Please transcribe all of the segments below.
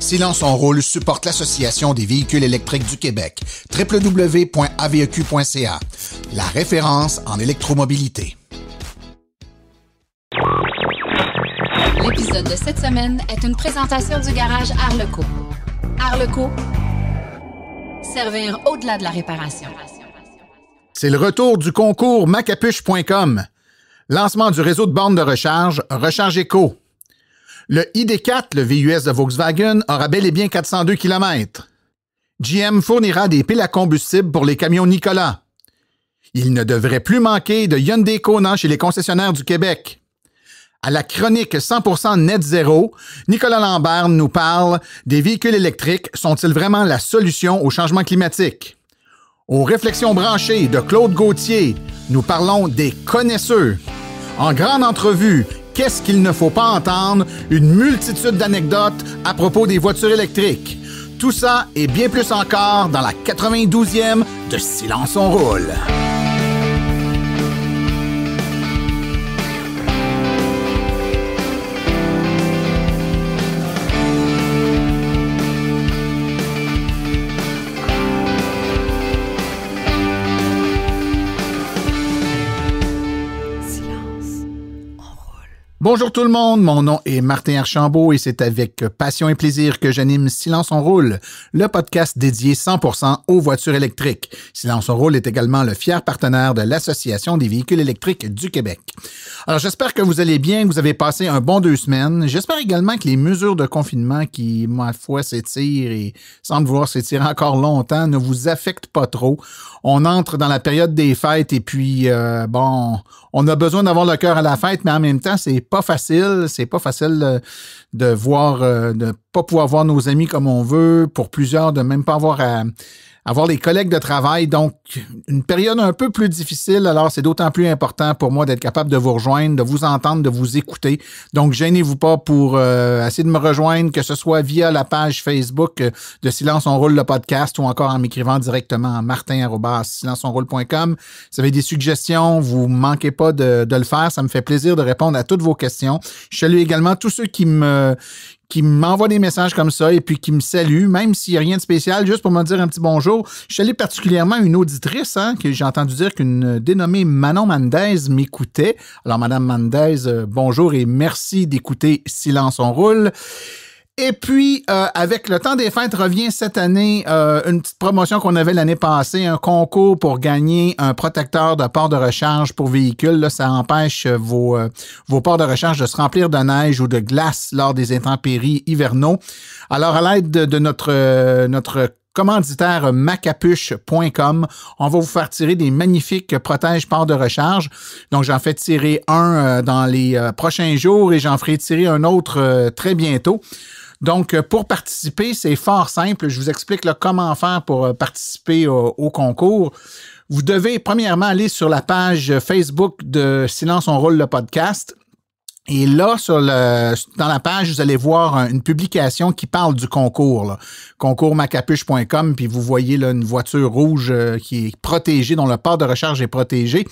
Silence on roule supporte l'Association des véhicules électriques du Québec. www.aveq.ca. La référence en électromobilité. L'épisode de cette semaine est une présentation du garage Arleco. Arleco, servir au-delà de la réparation. C'est le retour du concours macapuche.com. Lancement du réseau de bornes de recharge, Recharge Éco. Le ID4, le VUS de Volkswagen, aura bel et bien 402 km. GM fournira des piles à combustible pour les camions Nicolas. Il ne devrait plus manquer de Hyundai Kona chez les concessionnaires du Québec. À la chronique 100% net zéro, Nicolas Lambert nous parle des véhicules électriques. Sont-ils vraiment la solution au changement climatique? Aux réflexions branchées de Claude Gauthier, nous parlons des connaisseurs. En grande entrevue, qu'est-ce qu'il ne faut pas entendre? Une multitude d'anecdotes à propos des voitures électriques. Tout ça et bien plus encore dans la 92e de Silence on roule. Bonjour tout le monde, mon nom est Martin Archambault et c'est avec passion et plaisir que j'anime Silence on roule, le podcast dédié 100% aux voitures électriques. Silence on roule est également le fier partenaire de l'Association des véhicules électriques du Québec. Alors j'espère que vous allez bien, que vous avez passé un bon 2 semaines. J'espère également que les mesures de confinement qui, ma foi, s'étirent et semblent vouloir s'étirer encore longtemps ne vous affectent pas trop. On entre dans la période des fêtes et puis, on a besoin d'avoir le cœur à la fête, mais en même temps, c'est pas facile de voir, de pas pouvoir voir nos amis comme on veut, pour plusieurs de même pas avoir les collègues de travail. Donc, une période un peu plus difficile. Alors, c'est d'autant plus important pour moi d'être capable de vous rejoindre, de vous entendre, de vous écouter. Donc, gênez-vous pas pour essayer de me rejoindre, que ce soit via la page Facebook de Silence on roule le podcast ou encore en m'écrivant directement à martin@silenceonroule.com. Si vous avez des suggestions, vous ne manquez pas de le faire. Ça me fait plaisir de répondre à toutes vos questions. Je salue également tous ceux qui m'envoient des messages comme ça et puis qui me saluent, même s'il n'y a rien de spécial, juste pour me dire un petit bonjour. Je salue particulièrement une auditrice, que j'ai entendu dire qu'une dénommée Manon Mendez m'écoutait. Alors, Madame Mendez, bonjour et merci d'écouter Silence on roule. Et puis, avec le temps des fêtes revient cette année une petite promotion qu'on avait l'année passée, un concours pour gagner un protecteur de port de recharge pour véhicules. Là, ça empêche vos ports de recharge de se remplir de neige ou de glace lors des intempéries hivernaux. Alors, à l'aide de notre commanditaire macapuche.com, on va vous faire tirer des magnifiques protège ports de recharge. Donc, j'en fais tirer un dans les prochains jours et j'en ferai tirer un autre très bientôt. Donc, pour participer, c'est fort simple. Je vous explique là, comment faire pour participer au concours. Vous devez premièrement aller sur la page Facebook de Silence on roule le podcast. Et là, dans la page, vous allez voir une publication qui parle du concours, là. Concours-macapuche.com, puis vous voyez là, une voiture rouge qui est protégée, dont le port de recharge est protégé.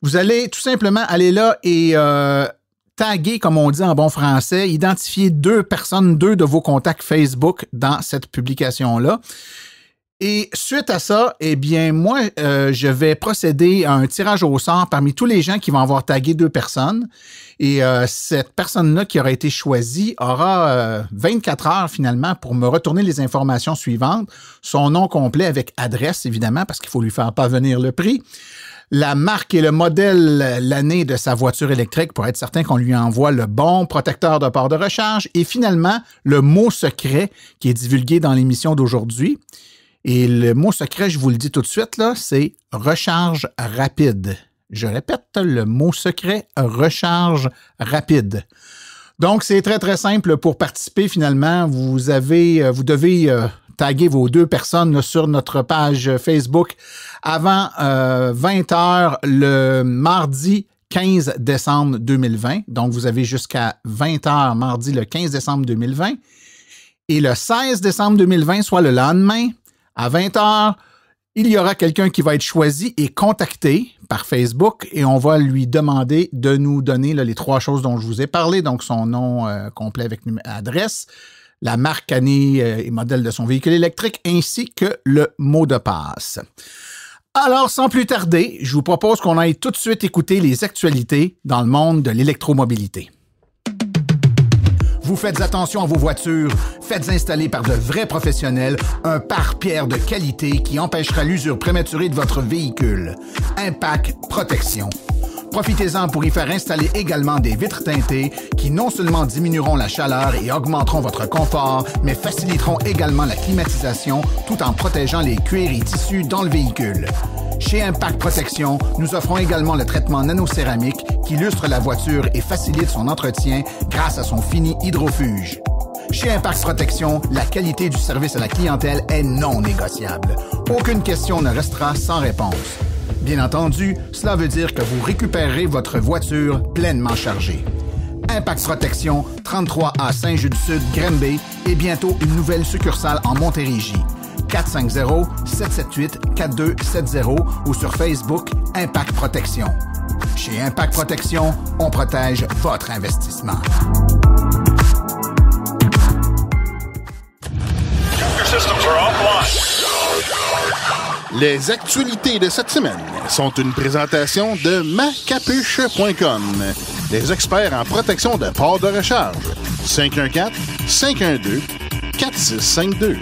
Vous allez tout simplement aller là et taguer, comme on dit en bon français, identifier 2 de vos contacts Facebook dans cette publication-là. Et suite à ça, eh bien, moi, je vais procéder à un tirage au sort parmi tous les gens qui vont avoir tagué 2 personnes. Et cette personne-là qui aura été choisie aura 24 heures finalement pour me retourner les informations suivantes. Son nom complet avec adresse, évidemment, parce qu'il faut lui faire parvenir le prix. La marque et le modèle, l'année de sa voiture électrique pour être certain qu'on lui envoie le bon protecteur de port de recharge. Et finalement, le mot secret qui est divulgué dans l'émission d'aujourd'hui. Et le mot secret, je vous le dis tout de suite, là, c'est recharge rapide. Je répète, le mot secret, recharge rapide. Donc, c'est très, très simple pour participer finalement. Vous devez taguer vos 2 personnes là, sur notre page Facebook avant 20h le mardi 15 décembre 2020. Donc, vous avez jusqu'à 20h mardi le 15 décembre 2020. Et le 16 décembre 2020, soit le lendemain, à 20h, il y aura quelqu'un qui va être choisi et contacté par Facebook et on va lui demander de nous donner là, les 3 choses dont je vous ai parlé, donc son nom complet avec adresse, la marque, année et modèle de son véhicule électrique, ainsi que le mot de passe. Alors, sans plus tarder, je vous propose qu'on aille tout de suite écouter les actualités dans le monde de l'électromobilité. Vous faites attention à vos voitures, faites installer par de vrais professionnels un pare-pierre de qualité qui empêchera l'usure prématurée de votre véhicule. Impact Protection. Profitez-en pour y faire installer également des vitres teintées qui non seulement diminueront la chaleur et augmenteront votre confort, mais faciliteront également la climatisation tout en protégeant les cuirs et tissus dans le véhicule. Chez Impact Protection, nous offrons également le traitement nanocéramique qui lustre la voiture et facilite son entretien grâce à son fini hydrofuge. Chez Impact Protection, la qualité du service à la clientèle est non négociable. Aucune question ne restera sans réponse. Bien entendu, cela veut dire que vous récupérerez votre voiture pleinement chargée. Impact Protection, 33A Saint-Jude-Sud, Granby et bientôt une nouvelle succursale en Montérégie. 450-778-4270 ou sur Facebook Impact Protection. Chez Impact Protection, on protège votre investissement. Les actualités de cette semaine sont une présentation de macapuche.com, les experts en protection de ports de recharge. 514-512-4652.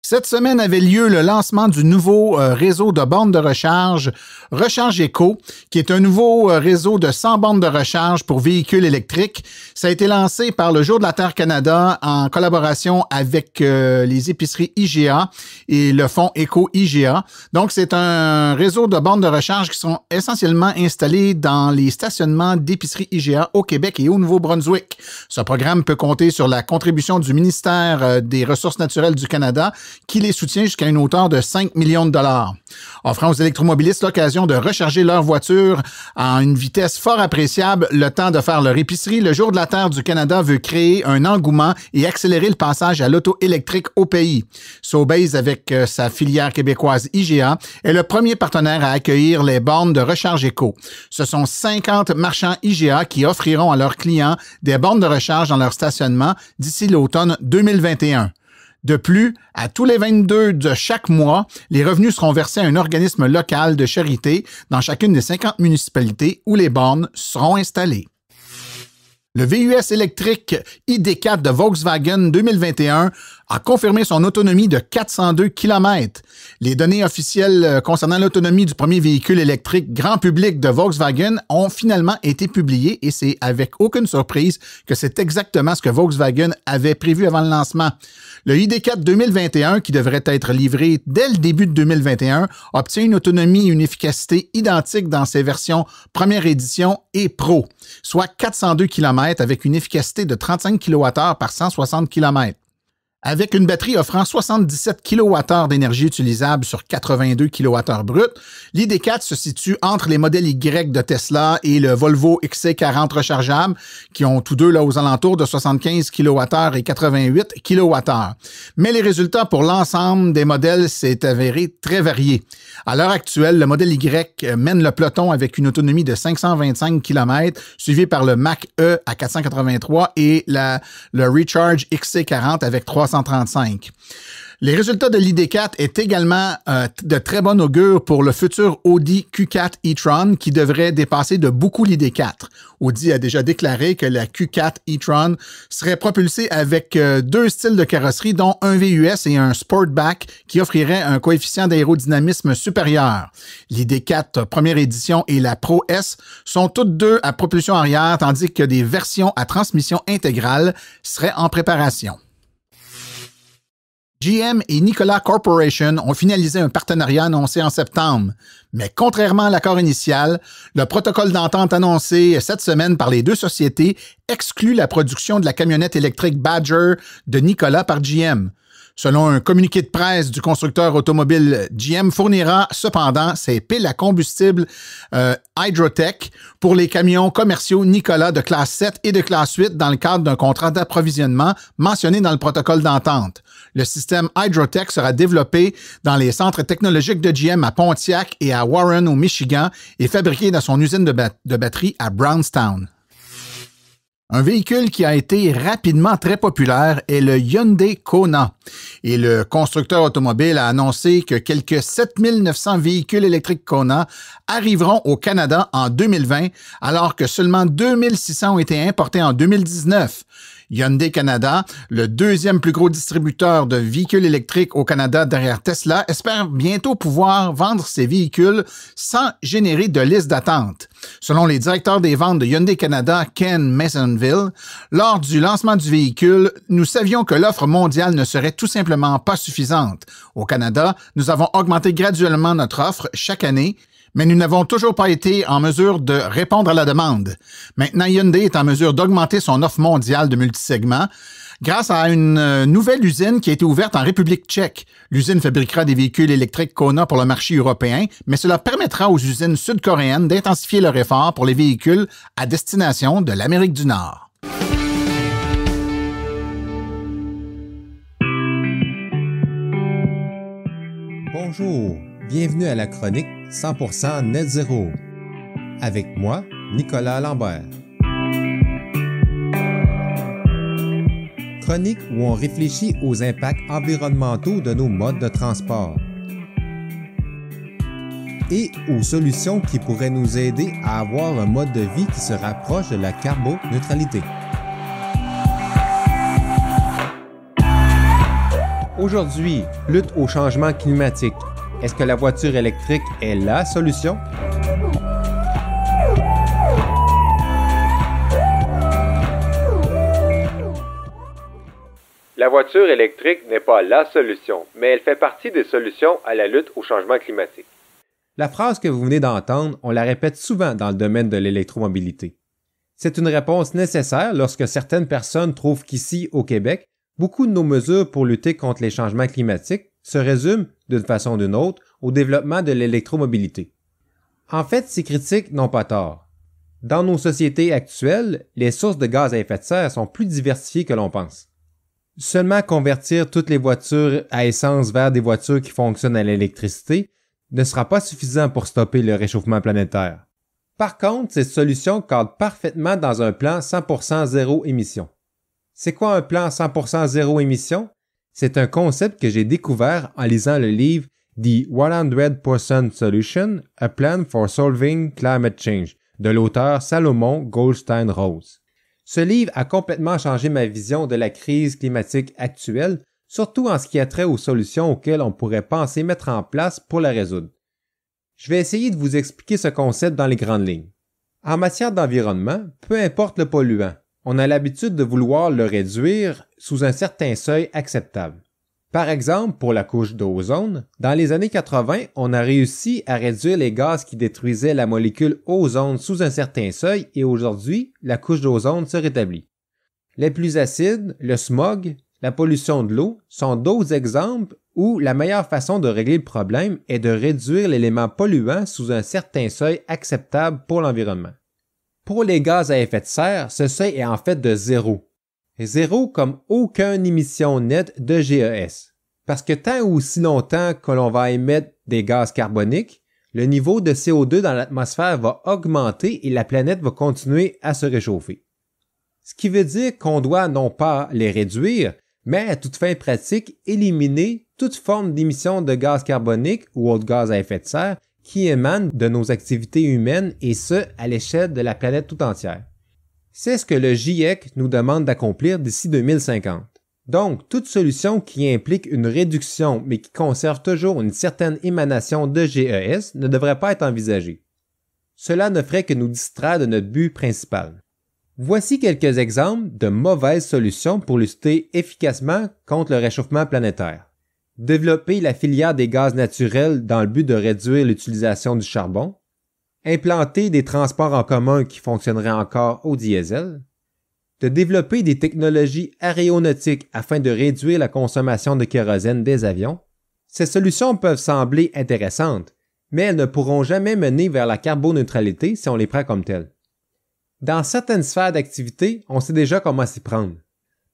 Cette semaine avait lieu le lancement du nouveau réseau de bornes de recharge Recharge Éco, qui est un nouveau réseau de 100 bornes de recharge pour véhicules électriques. Ça a été lancé par le Jour de la Terre Canada en collaboration avec les épiceries IGA et le fonds Éco-IGA. Donc, c'est un réseau de bornes de recharge qui sont essentiellement installées dans les stationnements d'épiceries IGA au Québec et au Nouveau-Brunswick. Ce programme peut compter sur la contribution du ministère des Ressources naturelles du Canada qui les soutient jusqu'à une hauteur de 5 millions de dollars, offrant aux électromobilistes l'occasion de recharger leur voiture à une vitesse fort appréciable le temps de faire leur épicerie. Le Jour de la Terre du Canada veut créer un engouement et accélérer le passage à l'auto électrique au pays. Sobeys, avec sa filière québécoise IGA, est le premier partenaire à accueillir les bornes de recharge éco. Ce sont 50 marchands IGA qui offriront à leurs clients des bornes de recharge dans leur stationnement d'ici l'automne 2021. De plus, à tous les 22 de chaque mois, les revenus seront versés à un organisme local de charité dans chacune des 50 municipalités où les bornes seront installées. Le VUS électrique ID4 de Volkswagen 2021 a confirmé son autonomie de 402 km. Les données officielles concernant l'autonomie du premier véhicule électrique grand public de Volkswagen ont finalement été publiées et c'est avec aucune surprise que c'est exactement ce que Volkswagen avait prévu avant le lancement. Le ID4 2021, qui devrait être livré dès le début de 2021, obtient une autonomie et une efficacité identiques dans ses versions première édition et Pro, soit 402 km avec une efficacité de 35 kWh par 160 km. Avec une batterie offrant 77 kWh d'énergie utilisable sur 82 kWh brut, l'ID4 se situe entre les modèles Y de Tesla et le Volvo XC40 rechargeable, qui ont tous deux là, aux alentours de 75 kWh et 88 kWh. Mais les résultats pour l'ensemble des modèles s'est avéré très variés. À l'heure actuelle, le modèle Y mène le peloton avec une autonomie de 525 km, suivi par le Mach-E à 483 et le Recharge XC40 avec 335. Les résultats de l'ID4 est également de très bon augure pour le futur Audi Q4 e-tron qui devrait dépasser de beaucoup l'ID4. Audi a déjà déclaré que la Q4 e-tron serait propulsée avec deux styles de carrosserie dont un VUS et un Sportback qui offrirait un coefficient d'aérodynamisme supérieur. L'ID4 première édition et la Pro S sont toutes deux à propulsion arrière tandis que des versions à transmission intégrale seraient en préparation. GM et Nikola Corporation ont finalisé un partenariat annoncé en septembre. Mais contrairement à l'accord initial, le protocole d'entente annoncé cette semaine par les deux sociétés exclut la production de la camionnette électrique Badger de Nikola par GM. Selon un communiqué de presse du constructeur automobile, GM fournira cependant ses piles à combustible Hydrotech pour les camions commerciaux Nikola de classe 7 et de classe 8 dans le cadre d'un contrat d'approvisionnement mentionné dans le protocole d'entente. Le système Hydrotech sera développé dans les centres technologiques de GM à Pontiac et à Warren au Michigan et fabriqué dans son usine de batterie à Brownstown. Un véhicule qui a été rapidement très populaire est le Hyundai Kona. Et le constructeur automobile a annoncé que quelques 7900 véhicules électriques Kona arriveront au Canada en 2020, alors que seulement 2600 ont été importés en 2019. Hyundai Canada, le deuxième plus gros distributeur de véhicules électriques au Canada derrière Tesla, espère bientôt pouvoir vendre ses véhicules sans générer de liste d'attente. Selon les directeurs des ventes de Hyundai Canada, Ken Masonville, lors du lancement du véhicule, nous savions que l'offre mondiale ne serait tout simplement pas suffisante. Au Canada, nous avons augmenté graduellement notre offre chaque année, mais nous n'avons toujours pas été en mesure de répondre à la demande. Maintenant, Hyundai est en mesure d'augmenter son offre mondiale de multisegments grâce à une nouvelle usine qui a été ouverte en République tchèque. L'usine fabriquera des véhicules électriques Kona pour le marché européen, mais cela permettra aux usines sud-coréennes d'intensifier leur effort pour les véhicules à destination de l'Amérique du Nord. Bonjour, bienvenue à la chronique 100% Net Zéro. Avec moi, Nicolas Lambert. Chronique où on réfléchit aux impacts environnementaux de nos modes de transport et aux solutions qui pourraient nous aider à avoir un mode de vie qui se rapproche de la carboneutralité. Aujourd'hui, lutte au changement climatique. Est-ce que la voiture électrique est la solution? La voiture électrique n'est pas la solution, mais elle fait partie des solutions à la lutte au changement climatique. La phrase que vous venez d'entendre, on la répète souvent dans le domaine de l'électromobilité. C'est une réponse nécessaire lorsque certaines personnes trouvent qu'ici, au Québec, beaucoup de nos mesures pour lutter contre les changements climatiques se résument, d'une façon ou d'une autre, au développement de l'électromobilité. En fait, ces critiques n'ont pas tort. Dans nos sociétés actuelles, les sources de gaz à effet de serre sont plus diversifiées que l'on pense. Seulement convertir toutes les voitures à essence vers des voitures qui fonctionnent à l'électricité ne sera pas suffisant pour stopper le réchauffement planétaire. Par contre, cette solution cadre parfaitement dans un plan 100% zéro émission. C'est quoi un plan 100% zéro émission? C'est un concept que j'ai découvert en lisant le livre The 100% Solution, A Plan for Solving Climate Change de l'auteur Salomon Goldstein Rose. Ce livre a complètement changé ma vision de la crise climatique actuelle, surtout en ce qui a trait aux solutions auxquelles on pourrait penser mettre en place pour la résoudre. Je vais essayer de vous expliquer ce concept dans les grandes lignes. En matière d'environnement, peu importe le polluant, on a l'habitude de vouloir le réduire sous un certain seuil acceptable. Par exemple, pour la couche d'ozone, dans les années 80, on a réussi à réduire les gaz qui détruisaient la molécule ozone sous un certain seuil et aujourd'hui, la couche d'ozone se rétablit. Les plus acides, le smog, la pollution de l'eau sont d'autres exemples où la meilleure façon de régler le problème est de réduire l'élément polluant sous un certain seuil acceptable pour l'environnement. Pour les gaz à effet de serre, ce seuil est en fait de 0. 0 comme aucune émission nette de GES. Parce que tant ou aussi longtemps que l'on va émettre des gaz carboniques, le niveau de CO2 dans l'atmosphère va augmenter et la planète va continuer à se réchauffer. Ce qui veut dire qu'on doit non pas les réduire, mais à toute fin pratique, éliminer toute forme d'émission de gaz carbonique ou autres gaz à effet de serre qui émanent de nos activités humaines et ce, à l'échelle de la planète tout entière. C'est ce que le GIEC nous demande d'accomplir d'ici 2050. Donc, toute solution qui implique une réduction mais qui conserve toujours une certaine émanation de GES ne devrait pas être envisagée. Cela ne ferait que nous distraire de notre but principal. Voici quelques exemples de mauvaises solutions pour lutter efficacement contre le réchauffement planétaire. Développer la filière des gaz naturels dans le but de réduire l'utilisation du charbon, implanter des transports en commun qui fonctionneraient encore au diesel, de développer des technologies aéronautiques afin de réduire la consommation de kérosène des avions. Ces solutions peuvent sembler intéressantes, mais elles ne pourront jamais mener vers la carboneutralité si on les prend comme telles. Dans certaines sphères d'activité, on sait déjà comment s'y prendre.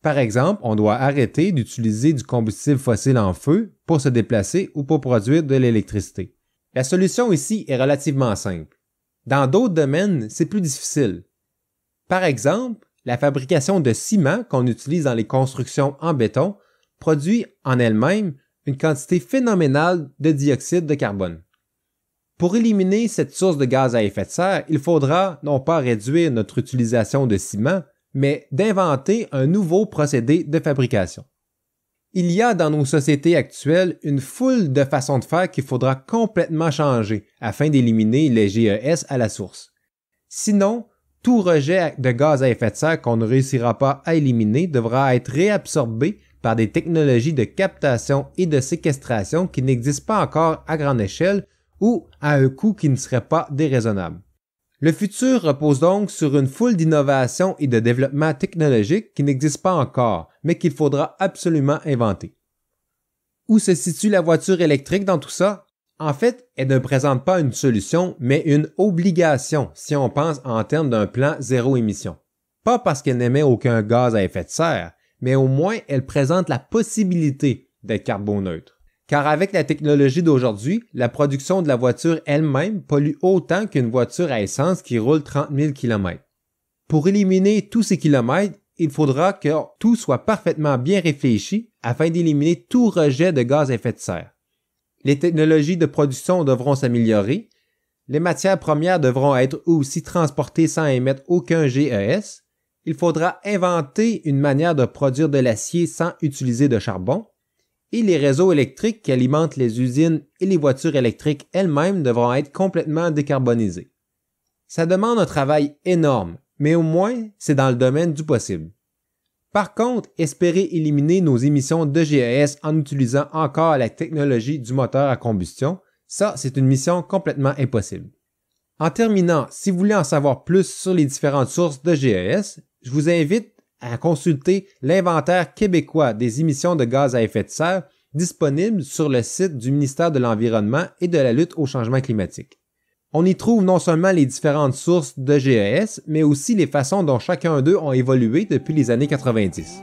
Par exemple, on doit arrêter d'utiliser du combustible fossile en feu pour se déplacer ou pour produire de l'électricité. La solution ici est relativement simple. Dans d'autres domaines, c'est plus difficile. Par exemple, La fabrication de ciment qu'on utilise dans les constructions en béton produit en elle-même une quantité phénoménale de dioxyde de carbone. Pour éliminer cette source de gaz à effet de serre, il faudra non pas réduire notre utilisation de ciment, mais d'inventer un nouveau procédé de fabrication. Il y a dans nos sociétés actuelles une foule de façons de faire qu'il faudra complètement changer afin d'éliminer les GES à la source. Sinon, tout rejet de gaz à effet de serre qu'on ne réussira pas à éliminer devra être réabsorbé par des technologies de captation et de séquestration qui n'existent pas encore à grande échelle ou à un coût qui ne serait pas déraisonnable. Le futur repose donc sur une foule d'innovations et de développements technologiques qui n'existent pas encore, mais qu'il faudra absolument inventer. Où se situe la voiture électrique dans tout ça? En fait, elle ne présente pas une solution, mais une obligation si on pense en termes d'un plan zéro émission. Pas parce qu'elle n'émet aucun gaz à effet de serre, mais au moins elle présente la possibilité d'être carboneutre. Car avec la technologie d'aujourd'hui, la production de la voiture elle-même pollue autant qu'une voiture à essence qui roule 30 000 km. Pour éliminer tous ces kilomètres, il faudra que tout soit parfaitement bien réfléchi afin d'éliminer tout rejet de gaz à effet de serre. Les technologies de production devront s'améliorer, les matières premières devront être aussi transportées sans émettre aucun GES, il faudra inventer une manière de produire de l'acier sans utiliser de charbon, et les réseaux électriques qui alimentent les usines et les voitures électriques elles-mêmes devront être complètement décarbonisés. Ça demande un travail énorme, mais au moins c'est dans le domaine du possible. Par contre, espérer éliminer nos émissions de GES en utilisant encore la technologie du moteur à combustion, ça c'est une mission complètement impossible. En terminant, si vous voulez en savoir plus sur les différentes sources de GES, je vous invite à consulter l'inventaire québécois des émissions de gaz à effet de serre disponible sur le site du ministère de l'Environnement et de la lutte au changement climatique. On y trouve non seulement les différentes sources de GES, mais aussi les façons dont chacun d'eux ont évolué depuis les années 90.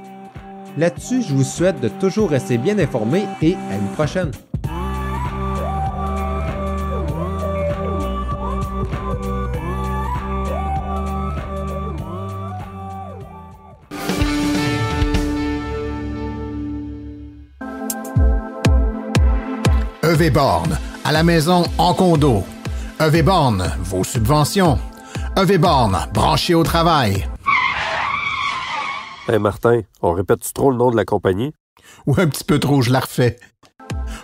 Là-dessus, je vous souhaite de toujours rester bien informé et à une prochaine. EV Borne, à la maison, en condo. EV Borne, vos subventions. EV Borne, branché au travail. Hey Martin, on répète-tu trop le nom de la compagnie? Ou un petit peu trop, je la refais.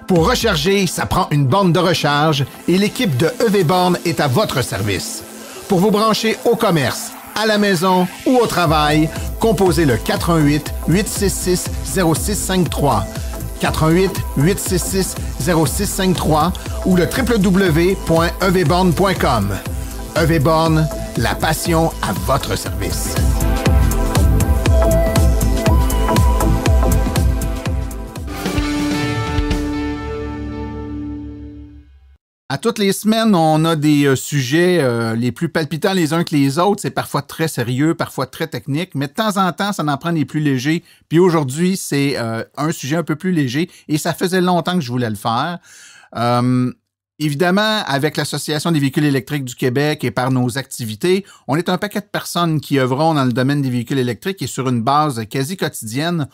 Pour recharger, ça prend une borne de recharge et l'équipe de EV Borne est à votre service. Pour vous brancher au commerce, à la maison ou au travail, composez le 418-866-0653. 418-866-0653 ou le www.evborne.com. EV Borne, la passion à votre service. À toutes les semaines, on a des sujets les plus palpitants les uns que les autres. C'est parfois très sérieux, parfois très technique, mais de temps en temps, ça en prend des plus légers. Puis aujourd'hui, c'est un sujet un peu plus léger et ça faisait longtemps que je voulais le faire. Évidemment, avec l'Association des véhicules électriques du Québec et par nos activités, on est un paquet de personnes qui œuvront dans le domaine des véhicules électriques et sur une base quasi quotidienne,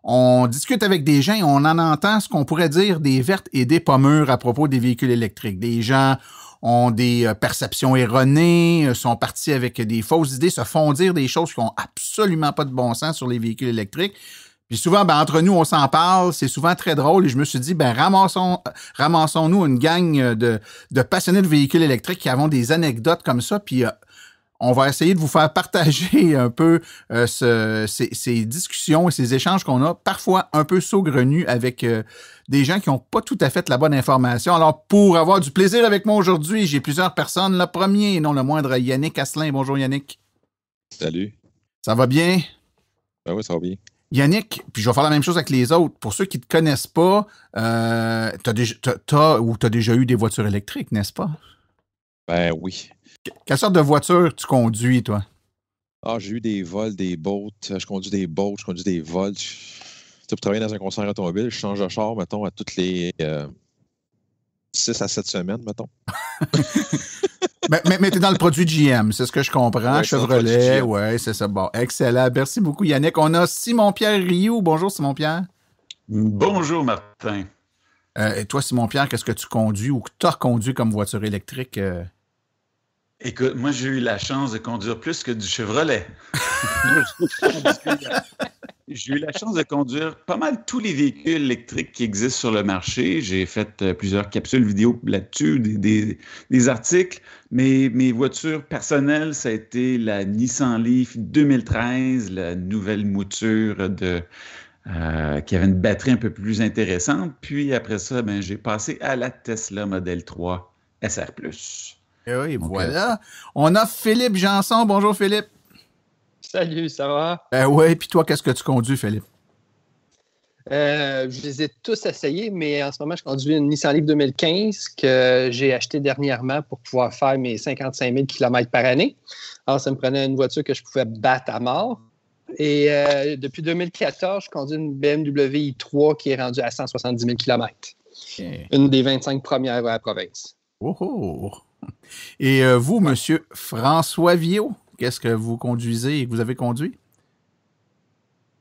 on discute avec des gens et on en entend ce qu'on pourrait dire des vertes et des pas mûres à propos des véhicules électriques. Des gens ont des perceptions erronées, sont partis avec des fausses idées, se font dire des choses qui n'ont absolument pas de bon sens sur les véhicules électriques. Puis souvent, entre nous, on s'en parle, c'est souvent très drôle et je me suis dit, ramassons-nous une gang de passionnés de véhicules électriques qui avons des anecdotes comme ça, puis on va essayer de vous faire partager un peu ces discussions et ces échanges qu'on a, parfois un peu saugrenus avec des gens qui n'ont pas tout à fait la bonne information. Alors, pour avoir du plaisir avec moi aujourd'hui, j'ai plusieurs personnes. Le premier, et non le moindre, Yannick Asselin. Bonjour Yannick. Salut. Ça va bien? Ben oui, ça va bien. Yannick, puis je vais faire la même chose avec les autres. Pour ceux qui ne te connaissent pas, t'as déjà eu des voitures électriques, n'est-ce pas? Ben oui. Quelle sorte de voiture tu conduis, toi? Ah, j'ai eu des vols, des boats. Je conduis des boats, je conduis des vols. Pour travailler dans un concessionnaire automobile, je change de char, mettons, à toutes les 6 à 7 semaines, mettons. mais t'es dans le produit GM, c'est ce que je comprends. Ouais, Chevrolet, ouais, c'est ça. Bon, excellent. Merci beaucoup, Yannick. On a Simon-Pierre Rioux. Bonjour, Simon-Pierre. Bonjour, Martin. Et toi, Simon-Pierre, qu'est-ce que tu conduis ou que tu as conduit comme voiture électrique? Écoute, moi, j'ai eu la chance de conduire plus que du Chevrolet. J'ai eu la chance de conduire pas mal tous les véhicules électriques qui existent sur le marché. J'ai fait plusieurs capsules vidéo là-dessus, des articles. Mais mes voitures personnelles, ça a été la Nissan Leaf 2013, la nouvelle mouture qui avait une batterie un peu plus intéressante. Puis après ça, j'ai passé à la Tesla Model 3 SR+. Et oui, voilà. On a Philippe Janson. Bonjour, Philippe. Salut, ça va? Oui, puis toi, qu'est-ce que tu conduis, Philippe? Je les ai tous essayés, mais en ce moment, je conduis une Nissan Leaf 2015 que j'ai achetée dernièrement pour pouvoir faire mes 55 000 km par année. Alors, ça me prenait une voiture que je pouvais battre à mort. Et depuis 2014, je conduis une BMW i3 qui est rendue à 170 000 km. Okay. Une des 25 premières à la province. Oh! Et vous, monsieur François Viau, qu'est-ce que vous conduisez et que vous avez conduit?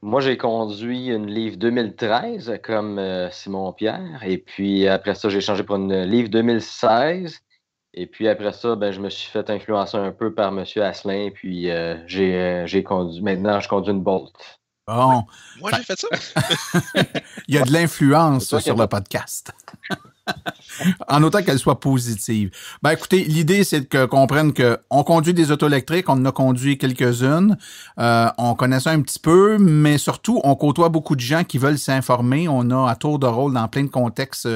Moi, j'ai conduit une Leaf 2013 comme Simon-Pierre. Et puis après ça, j'ai changé pour une Leaf 2016. Et puis après ça, je me suis fait influencer un peu par M. Asselin. Puis j'ai conduit. Maintenant, je conduis une Bolt. Bon. Moi, j'ai fait ça. Il y a de l'influence sur le podcast. En autant qu'elle soit positive. Écoutez, l'idée, c'est qu'on prenne qu'on conduit des autos électriques, on en a conduit quelques-unes, on connaît ça un petit peu, mais surtout, on côtoie beaucoup de gens qui veulent s'informer. On a à tour de rôle, dans plein de contextes,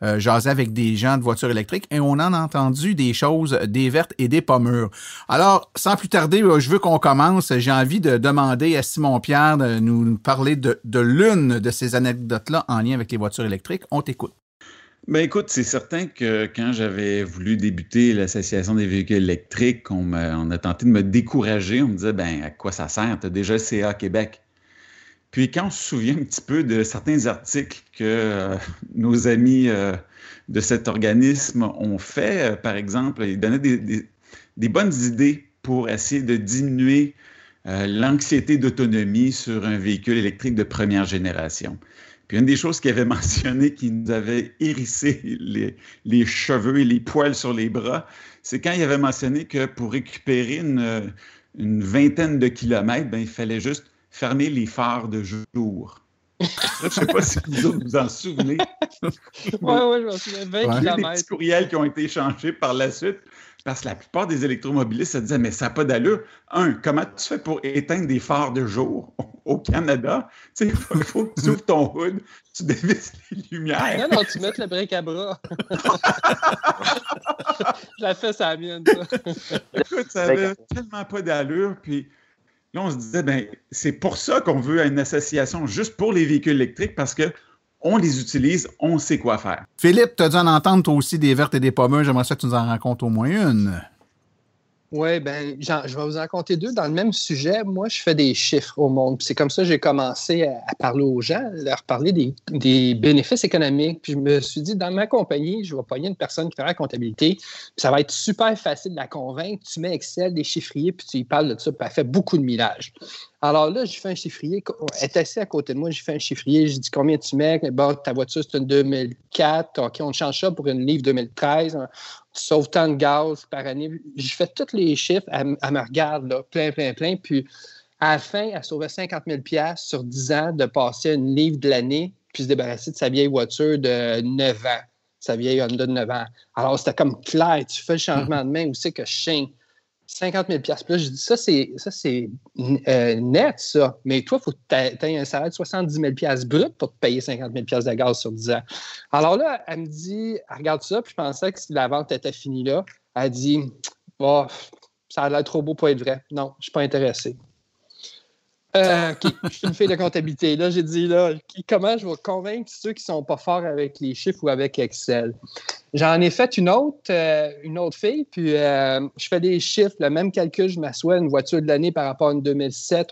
jasé avec des gens de voitures électriques et on en a entendu des choses, des vertes et des pas mûres. Alors, sans plus tarder, je veux qu'on commence. J'ai envie de demander à Simon-Pierre de nous parler de l'une de ces anecdotes-là en lien avec les voitures électriques. On t'écoute. Écoute, c'est certain que quand j'avais voulu débuter l'Association des véhicules électriques, on a tenté de me décourager. On me disait, à quoi ça sert? Tu as déjà le CA Québec. Puis quand on se souvient un petit peu de certains articles que nos amis de cet organisme ont fait, par exemple, ils donnaient des bonnes idées pour essayer de diminuer l'anxiété d'autonomie sur un véhicule électrique de première génération. Puis une des choses qu'il avait mentionné qui nous avait hérissé les cheveux et les poils sur les bras, c'est quand il avait mentionné que pour récupérer une vingtaine de kilomètres, il fallait juste fermer les phares de jour. Je ne sais pas si vous vous en souvenez. Oui, je m'en souviens. 20 kilomètres. Des petits courriels qui ont été échangés par la suite. Parce que la plupart des électromobilistes se disaient, mais ça n'a pas d'allure. Comment tu fais pour éteindre des phares de jour au Canada? Il faut que tu ouvres ton hood, tu dévisses les lumières. Non, tu mets le bric à bras. Je la fais, ça mienne, ça. Écoute, ça n'avait tellement pas d'allure. Puis là, on se disait, c'est pour ça qu'on veut une association juste pour les véhicules électriques, parce que on les utilise, on sait quoi faire. Philippe, tu as dû en entendre toi aussi des vertes et des pommures. J'aimerais ça que tu nous en racontes au moins une. Oui, je vais vous en raconter deux. Dans le même sujet, moi, je fais des chiffres au monde. Puis c'est comme ça que j'ai commencé à parler aux gens, leur parler des bénéfices économiques. Puis je me suis dit, dans ma compagnie, je vais pogner une personne qui fait la comptabilité. Puis ça va être super facile de la convaincre. Tu mets Excel, des chiffriers, puis tu y parles de ça, puis elle fait beaucoup de millage. Alors là, j'ai fait un chiffrier. Elle est assise à côté de moi, j'ai fait un chiffrier. J'ai dit combien tu mets? Bon, ta voiture, c'est une 2004. OK, on change ça pour une Leaf 2013. Tu sauves tant de gaz par année. J'ai fait tous les chiffres. Elle me regarde, là, plein. Puis à la fin, elle sauvait 50 000 $ sur 10 ans de passer une Leaf de l'année puis se débarrasser de sa vieille voiture de 9 ans. Sa vieille Honda de 9 ans. Alors, c'était comme clair. Tu fais le changement de main où c'est que je chine. 50 000 $. Puis là, je dis, ça, c'est net, ça. Mais toi, il faut que tu aies un salaire de 70 000 $ brut pour te payer 50 000 $ de gaz sur 10 ans. Alors là, elle me dit, elle regarde ça, puis je pensais que si la vente était finie là, elle dit, oh, ça a l'air trop beau pour être vrai. Non, je ne suis pas intéressé. OK, je suis une fille de comptabilité. Là, j'ai dit, là, comment je vais convaincre ceux qui ne sont pas forts avec les chiffres ou avec Excel? J'en ai fait une autre fille, puis je fais des chiffres, le même calcul, je m'assois une voiture de l'année par rapport à une 2007,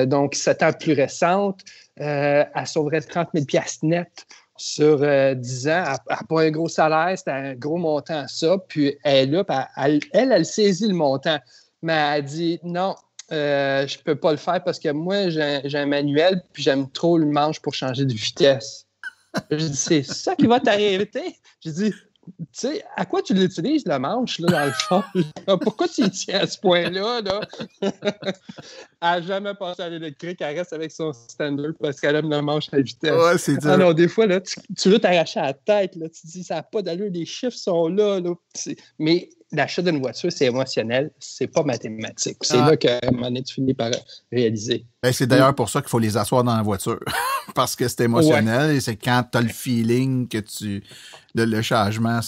donc 7 ans plus récente, elle sauverait 30 000 $ net sur 10 ans. Elle n'a pas un gros salaire, c'était un gros montant, ça. Puis elle est là, puis elle saisit le montant. Mais elle dit non, je ne peux pas le faire parce que moi, j'ai un manuel, puis j'aime trop le manche pour changer de vitesse. Je dis, c'est ça qui va t'arriver. Je dis, tu sais, à quoi tu l'utilises, le manche, là, dans le fond? Là? Pourquoi tu y tiens à ce point-là? Là? Elle n'a jamais passé à l'électrique, elle reste avec son standard parce qu'elle aime le manche à vitesse. Ouais, c'est dur. Ah non, des fois, là, tu veux t'arracher à la tête. Là, tu te dis, ça n'a pas d'allure, les chiffres sont là. Mais l'achat d'une voiture, c'est émotionnel, c'est pas mathématique. C'est là qu'à un moment donné, tu finis par réaliser. Ben, c'est d'ailleurs pour ça qu'il faut les asseoir dans la voiture. Parce que c'est émotionnel et c'est quand tu as le feeling que le changement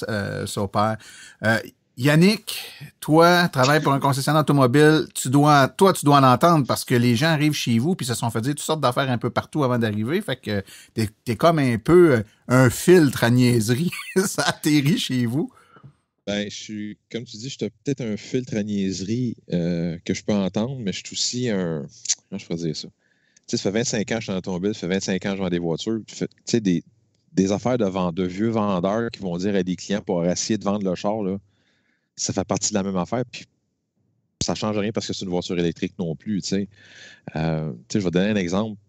s'opère. Yannick, toi, travailles pour un concessionnaire automobile, tu dois en entendre parce que les gens arrivent chez vous puis se sont fait dire toutes sortes d'affaires un peu partout avant d'arriver. Fait que t'es comme un peu un filtre à niaiserie. Ça atterrit chez vous. Ben, comme tu dis, je suis peut-être un filtre à niaiserie que je peux entendre, mais je suis aussi un. Comment je pourrais dire ça? Tu sais, ça fait 25 ans que je suis dans l'automobile, ça fait 25 ans que je vends des voitures. Tu sais, des affaires de vieux vendeurs qui vont dire à des clients pour essayer de vendre le char, là, ça fait partie de la même affaire. Puis ça ne change rien parce que c'est une voiture électrique non plus. Tu sais, je vais te donner un exemple.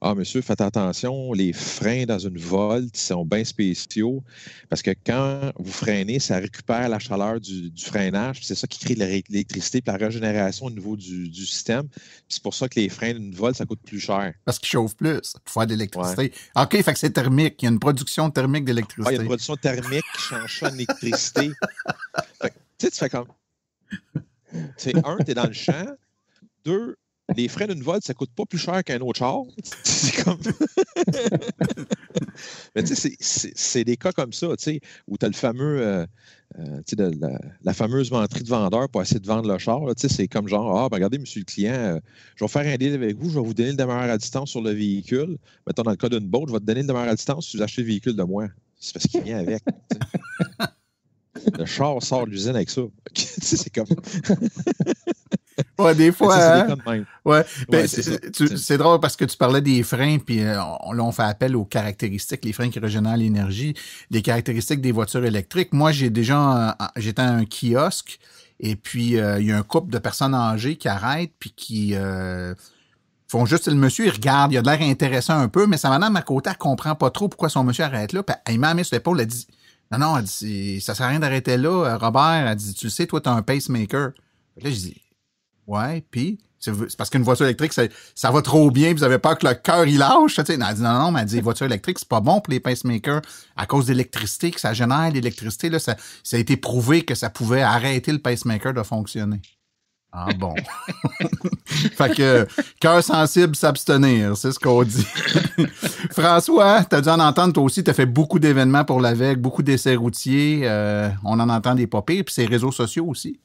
Ah, monsieur, faites attention, les freins dans une Volt sont bien spéciaux parce que quand vous freinez, ça récupère la chaleur du freinage. C'est ça qui crée de l'électricité et la régénération au niveau du système. C'est pour ça que les freins d'une Volt, ça coûte plus cher. Parce qu'ils chauffent plus pour faire de l'électricité. Ouais. OK, fait que c'est thermique. Il y a une production thermique d'électricité. Ah, il y a une production thermique qui change ça en électricité. Tu fais comme... Un, tu es dans le champ. 2, les freins d'une Volt, ça ne coûte pas plus cher qu'un autre char. C'est comme... Mais tu sais, c'est des cas comme ça, tu sais, où tu as le fameux, la fameuse menterie de vendeur pour essayer de vendre le char. Tu sais, c'est comme genre, regardez, monsieur le client, je vais faire un deal avec vous, je vais vous donner le démarrage à distance sur le véhicule. Mettons, dans le cas d'une boat, je vais te donner le démarrage à distance si vous achetez le véhicule de moi. C'est parce qu'il vient avec. Le char sort de l'usine avec ça. C'est comme... Ouais, des fois. Ouais. Ben, c'est drôle parce que tu parlais des freins, puis on fait appel aux caractéristiques, les freins qui régénèrent l'énergie, les caractéristiques des voitures électriques. Moi, j'étais à un kiosque, et puis il y a un couple de personnes âgées qui arrêtent, puis qui font juste, le monsieur, il regarde, il a de l'air intéressant un peu, mais sa madame à côté, elle comprend pas trop pourquoi son monsieur arrête là, puis elle m'a mis sur l'épaule, elle dit, non, elle dit, ça sert à rien d'arrêter là, Robert, elle dit, tu le sais, toi, t'as un pacemaker. Là, je dis, ouais, puis c'est parce qu'une voiture électrique, ça va trop bien, vous avez peur que le cœur il lâche. Tu sais. Elle dit non, mais elle dit voiture électrique, c'est pas bon pour les pacemakers à cause de l'électricité, que ça génère l'électricité. Là, ça a été prouvé que ça pouvait arrêter le pacemaker de fonctionner. Ah bon. Fait que cœur sensible, s'abstenir, c'est ce qu'on dit. François, t'as dû en entendre toi aussi, t'as fait beaucoup d'événements pour l'AVEC, beaucoup d'essais routiers, on en entend des pas pires, puis ces réseaux sociaux aussi.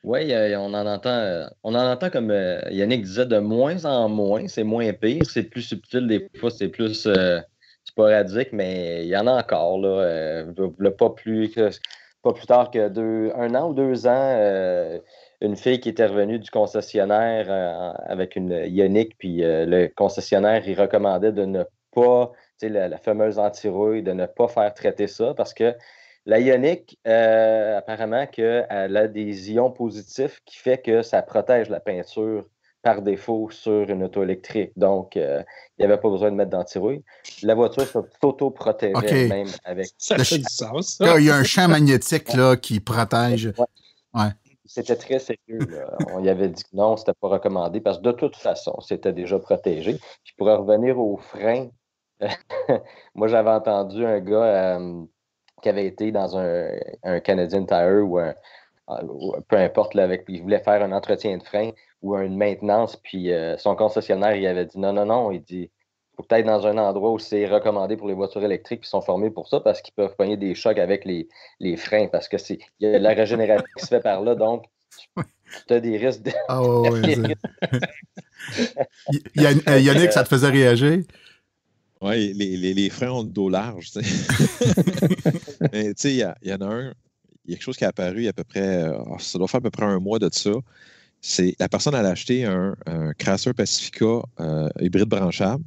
Oui, on en entend comme Yannick disait, de moins en moins, c'est moins pire, c'est plus subtil, des fois c'est plus sporadique, mais il y en a encore, là, pas plus tard que 1 an ou 2 ans, une fille qui était revenue du concessionnaire avec une Ioniq, puis le concessionnaire, il recommandait de ne pas, tu sais, la fameuse anti-rouille, de ne pas faire traiter ça, parce que la Ioniq, apparemment qu'elle a des ions positifs qui fait que ça protège la peinture par défaut sur une auto électrique. Donc, il n'y avait pas besoin de mettre d'anti-rouille. La voiture s'auto-protégeait même avec... Ça fait du sens. Là, il y a un champ magnétique là, qui protège. Ouais. C'était très sérieux. Là. On y avait dit que non, c'était pas recommandé parce que de toute façon, c'était déjà protégé. Puis pour revenir aux freins, moi, j'avais entendu un gars... qui avait été dans un Canadian Tire ou peu importe, là, il voulait faire un entretien de frein ou une maintenance, puis son concessionnaire, il avait dit non, il dit, faut peut-être dans un endroit où c'est recommandé pour les voitures électriques, puis ils sont formés pour ça, parce qu'ils peuvent pogner des chocs avec les freins, parce que il y a de la régénération qui se fait par là, donc tu as des risques de... Ah ouais, Yannick, ça te faisait réagir? Oui, les freins ont le dos large. Tu sais. Mais tu sais, il y en a un, il y a quelque chose qui est apparu il y a à peu près, ça doit faire à peu près 1 mois de ça. La personne, elle a acheté un Crafter Pacifica hybride branchable.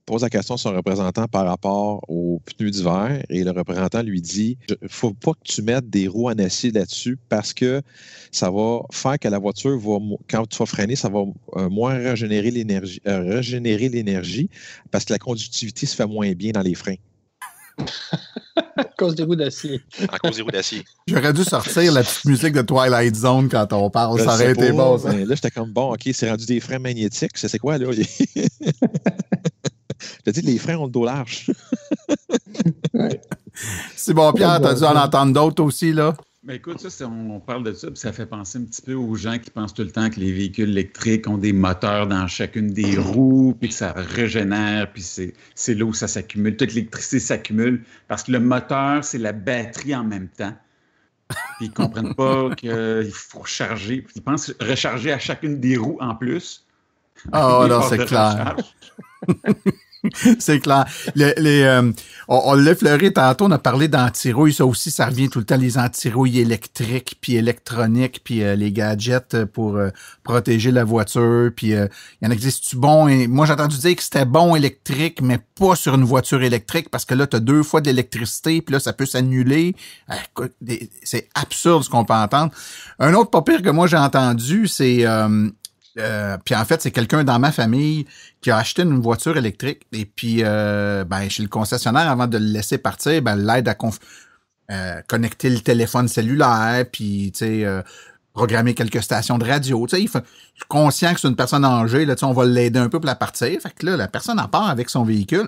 pose la question à son représentant par rapport aux pneus d'hiver et le représentant lui dit « Il ne faut pas que tu mettes des roues en acier là-dessus parce que ça va faire que la voiture, quand tu vas freiner, ça va moins régénérer l'énergie parce que la conductivité se fait moins bien dans les freins. » À cause des roues d'acier. À cause des roues d'acier. J'aurais dû sortir la petite musique de Twilight Zone quand on parle. Ça aurait été bon, ça. Là, j'étais comme, bon, OK, c'est rendu des freins magnétiques. C'est quoi, là? Je te dis, les freins ont le dos large. C'est bon, Pierre, t'as dû en entendre d'autres aussi, là? Ben écoute, on parle de ça, puis ça fait penser un petit peu aux gens qui pensent tout le temps que les véhicules électriques ont des moteurs dans chacune des roues, puis que ça régénère, puis c'est là où ça s'accumule. Toute l'électricité s'accumule, parce que le moteur, c'est la batterie en même temps. Puis ils ne comprennent pas qu'il faut recharger. Ils pensent recharger à chacune des roues en plus. Ah, non, c'est clair. C'est clair. On l'a effleuré tantôt, on a parlé d'antirouille. Ça aussi, ça revient tout le temps, les antirouilles électriques, puis électroniques, puis les gadgets pour protéger la voiture. Puis il y en existe-tu bon? Et moi, j'ai entendu dire que c'était bon électrique, mais pas sur une voiture électrique, parce que là, tu as 2 fois de l'électricité, puis là, ça peut s'annuler. Écoute, c'est absurde ce qu'on peut entendre. Un autre pas pire que moi, j'ai entendu, c'est... puis en fait, c'est quelqu'un dans ma famille qui a acheté une voiture électrique et puis chez le concessionnaire, avant de le laisser partir, l'aide à connecter le téléphone cellulaire, puis programmer quelques stations de radio. Je suis conscient que c'est une personne âgée, là, on va l'aider un peu pour la partir. Fait que là, la personne en part avec son véhicule.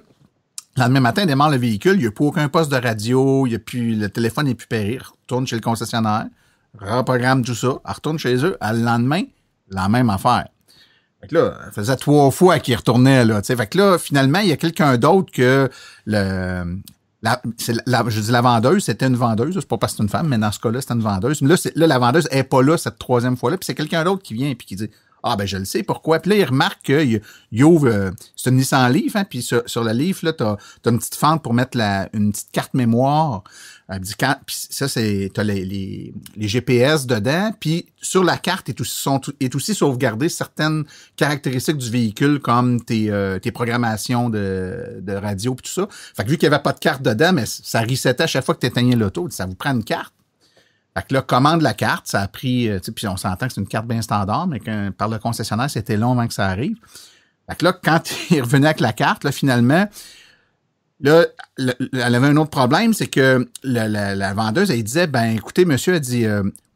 Le lendemain matin, elle démarre le véhicule, il n'y a plus aucun poste de radio, le téléphone n'est plus payé, retourne chez le concessionnaire, reprogramme tout ça, elle retourne chez eux, le lendemain, la même affaire. Fait que là, elle faisait 3 fois qu'il retournait, là, tu sais. Fait que là, finalement, il y a quelqu'un d'autre que la vendeuse, c'était une vendeuse. C'est pas parce que c'est une femme, mais dans ce cas-là, c'était une vendeuse. Mais là, la vendeuse est pas là cette 3e fois-là. Puis c'est quelqu'un d'autre qui vient et qui dit « Ah, je le sais, pourquoi? » Puis là, il remarque qu'il ouvre... c'est une Nissan Leaf, hein, puis sur la Leaf, là, t'as une petite fente pour mettre une petite carte mémoire. Puis ça, t'as les GPS dedans, puis sur la carte est aussi sauvegardé certaines caractéristiques du véhicule, comme tes programmations de radio puis tout ça. Fait que vu qu'il n'y avait pas de carte dedans, mais ça resetait à chaque fois que tu éteignais l'auto. Ça vous prend une carte. Fait que là, commande la carte, ça a pris, puis on s'entend que c'est une carte bien standard, mais par le concessionnaire, c'était long avant que ça arrive. Fait que là, quand il revenait avec la carte, là, finalement, là, elle avait un autre problème, c'est que la vendeuse, elle disait, écoutez, monsieur, elle dit,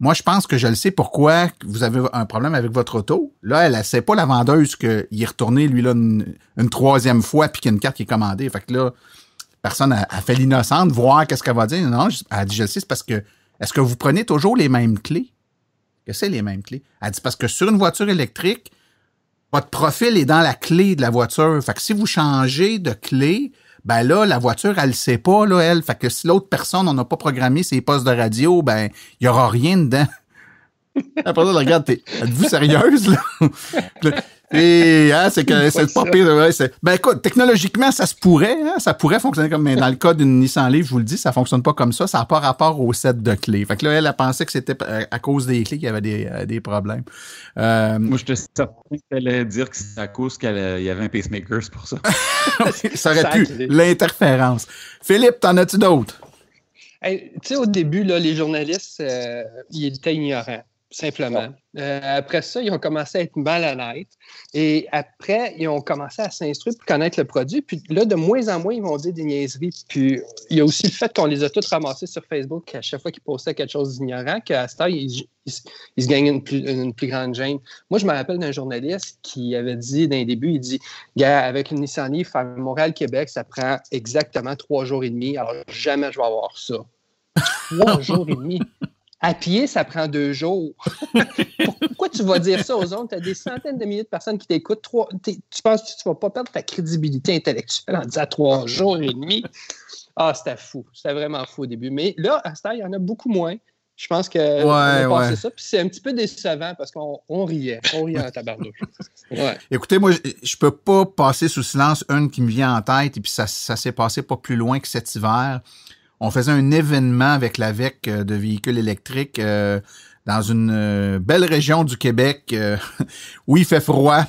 moi, je pense que je le sais pourquoi vous avez un problème avec votre auto. Là, elle ne sait pas, la vendeuse, qu'il est retourné, lui, là, une 3e fois, puis qu'il y a une carte qui est commandée. Fait que là, personne a fait l'innocente, voir qu'est-ce qu'elle va dire. Non, elle dit, je le sais, c'est parce que, est-ce que vous prenez toujours les mêmes clés? Que c'est les mêmes clés? Elle dit, parce que sur une voiture électrique, votre profil est dans la clé de la voiture. Fait que si vous changez de clé, là, la voiture, elle le sait pas, là, elle. Fait que si l'autre personne, on n'a pas programmé ses postes de radio, il y aura rien dedans. Après ça, regarde, êtes-vous sérieuse, là? Et c'est pas pire. Ouais, écoute, technologiquement, ça se pourrait, hein, ça pourrait fonctionner comme, mais dans le cas d'une Nissan Leaf, je vous le dis, ça fonctionne pas comme ça. Ça n'a pas rapport au set de clés. Fait que là, elle a pensé que c'était à cause des clés qu'il y avait des problèmes. Moi, je te certain qu'elle allait dire que c'est à cause qu'il y avait un pacemaker, c'est pour ça. Ça aurait pu. L'interférence. Philippe, t'en as-tu d'autres? Hey, tu sais, au début, là, les journalistes, ils étaient ignorants. Simplement. Après ça, ils ont commencé à être malhonnêtes. Et après, ils ont commencé à s'instruire pour connaître le produit. Puis là, de moins en moins, ils vont dire des niaiseries. Puis il y a aussi le fait qu'on les a tous ramassés sur Facebook à chaque fois qu'ils postaient quelque chose d'ignorant, qu'à ce temps, ils se gagnent une plus grande gêne. Moi, je me rappelle d'un journaliste qui avait dit d'un début, il dit « Gars, avec une Nissan Leaf à Montréal-Québec, ça prend exactement 3 jours et demi. Alors, jamais je vais avoir ça. » 3 jours et demi. À pied, ça prend 2 jours. Pourquoi tu vas dire ça aux autres? Tu as des centaines de milliers de personnes qui t'écoutent. Tu penses que tu ne vas pas perdre ta crédibilité intellectuelle en disant 3 jours et demi? Ah, c'était fou. C'était vraiment fou au début. Mais là, à ce temps, il y en a beaucoup moins. Je pense qu'on a passé ça. Puis c'est un petit peu décevant parce qu'on riait. On riait en tabarnouche. Ouais. Écoutez, moi, je peux pas passer sous silence une qui me vient en tête. Et puis ça s'est passé pas plus loin que cet hiver. On faisait un événement avec l'AVEC de véhicules électriques dans dans une belle région du Québec où il fait froid.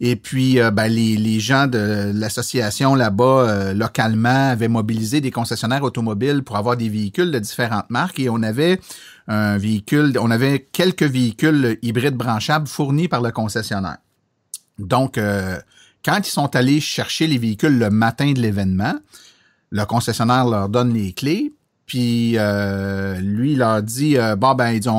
Et puis, les gens de l'association là-bas, localement, avaient mobilisé des concessionnaires automobiles pour avoir des véhicules de différentes marques. Et on avait quelques véhicules hybrides branchables fournis par le concessionnaire. Donc, quand ils sont allés chercher les véhicules le matin de l'événement, le concessionnaire leur donne les clés, puis lui, il leur dit, il dit,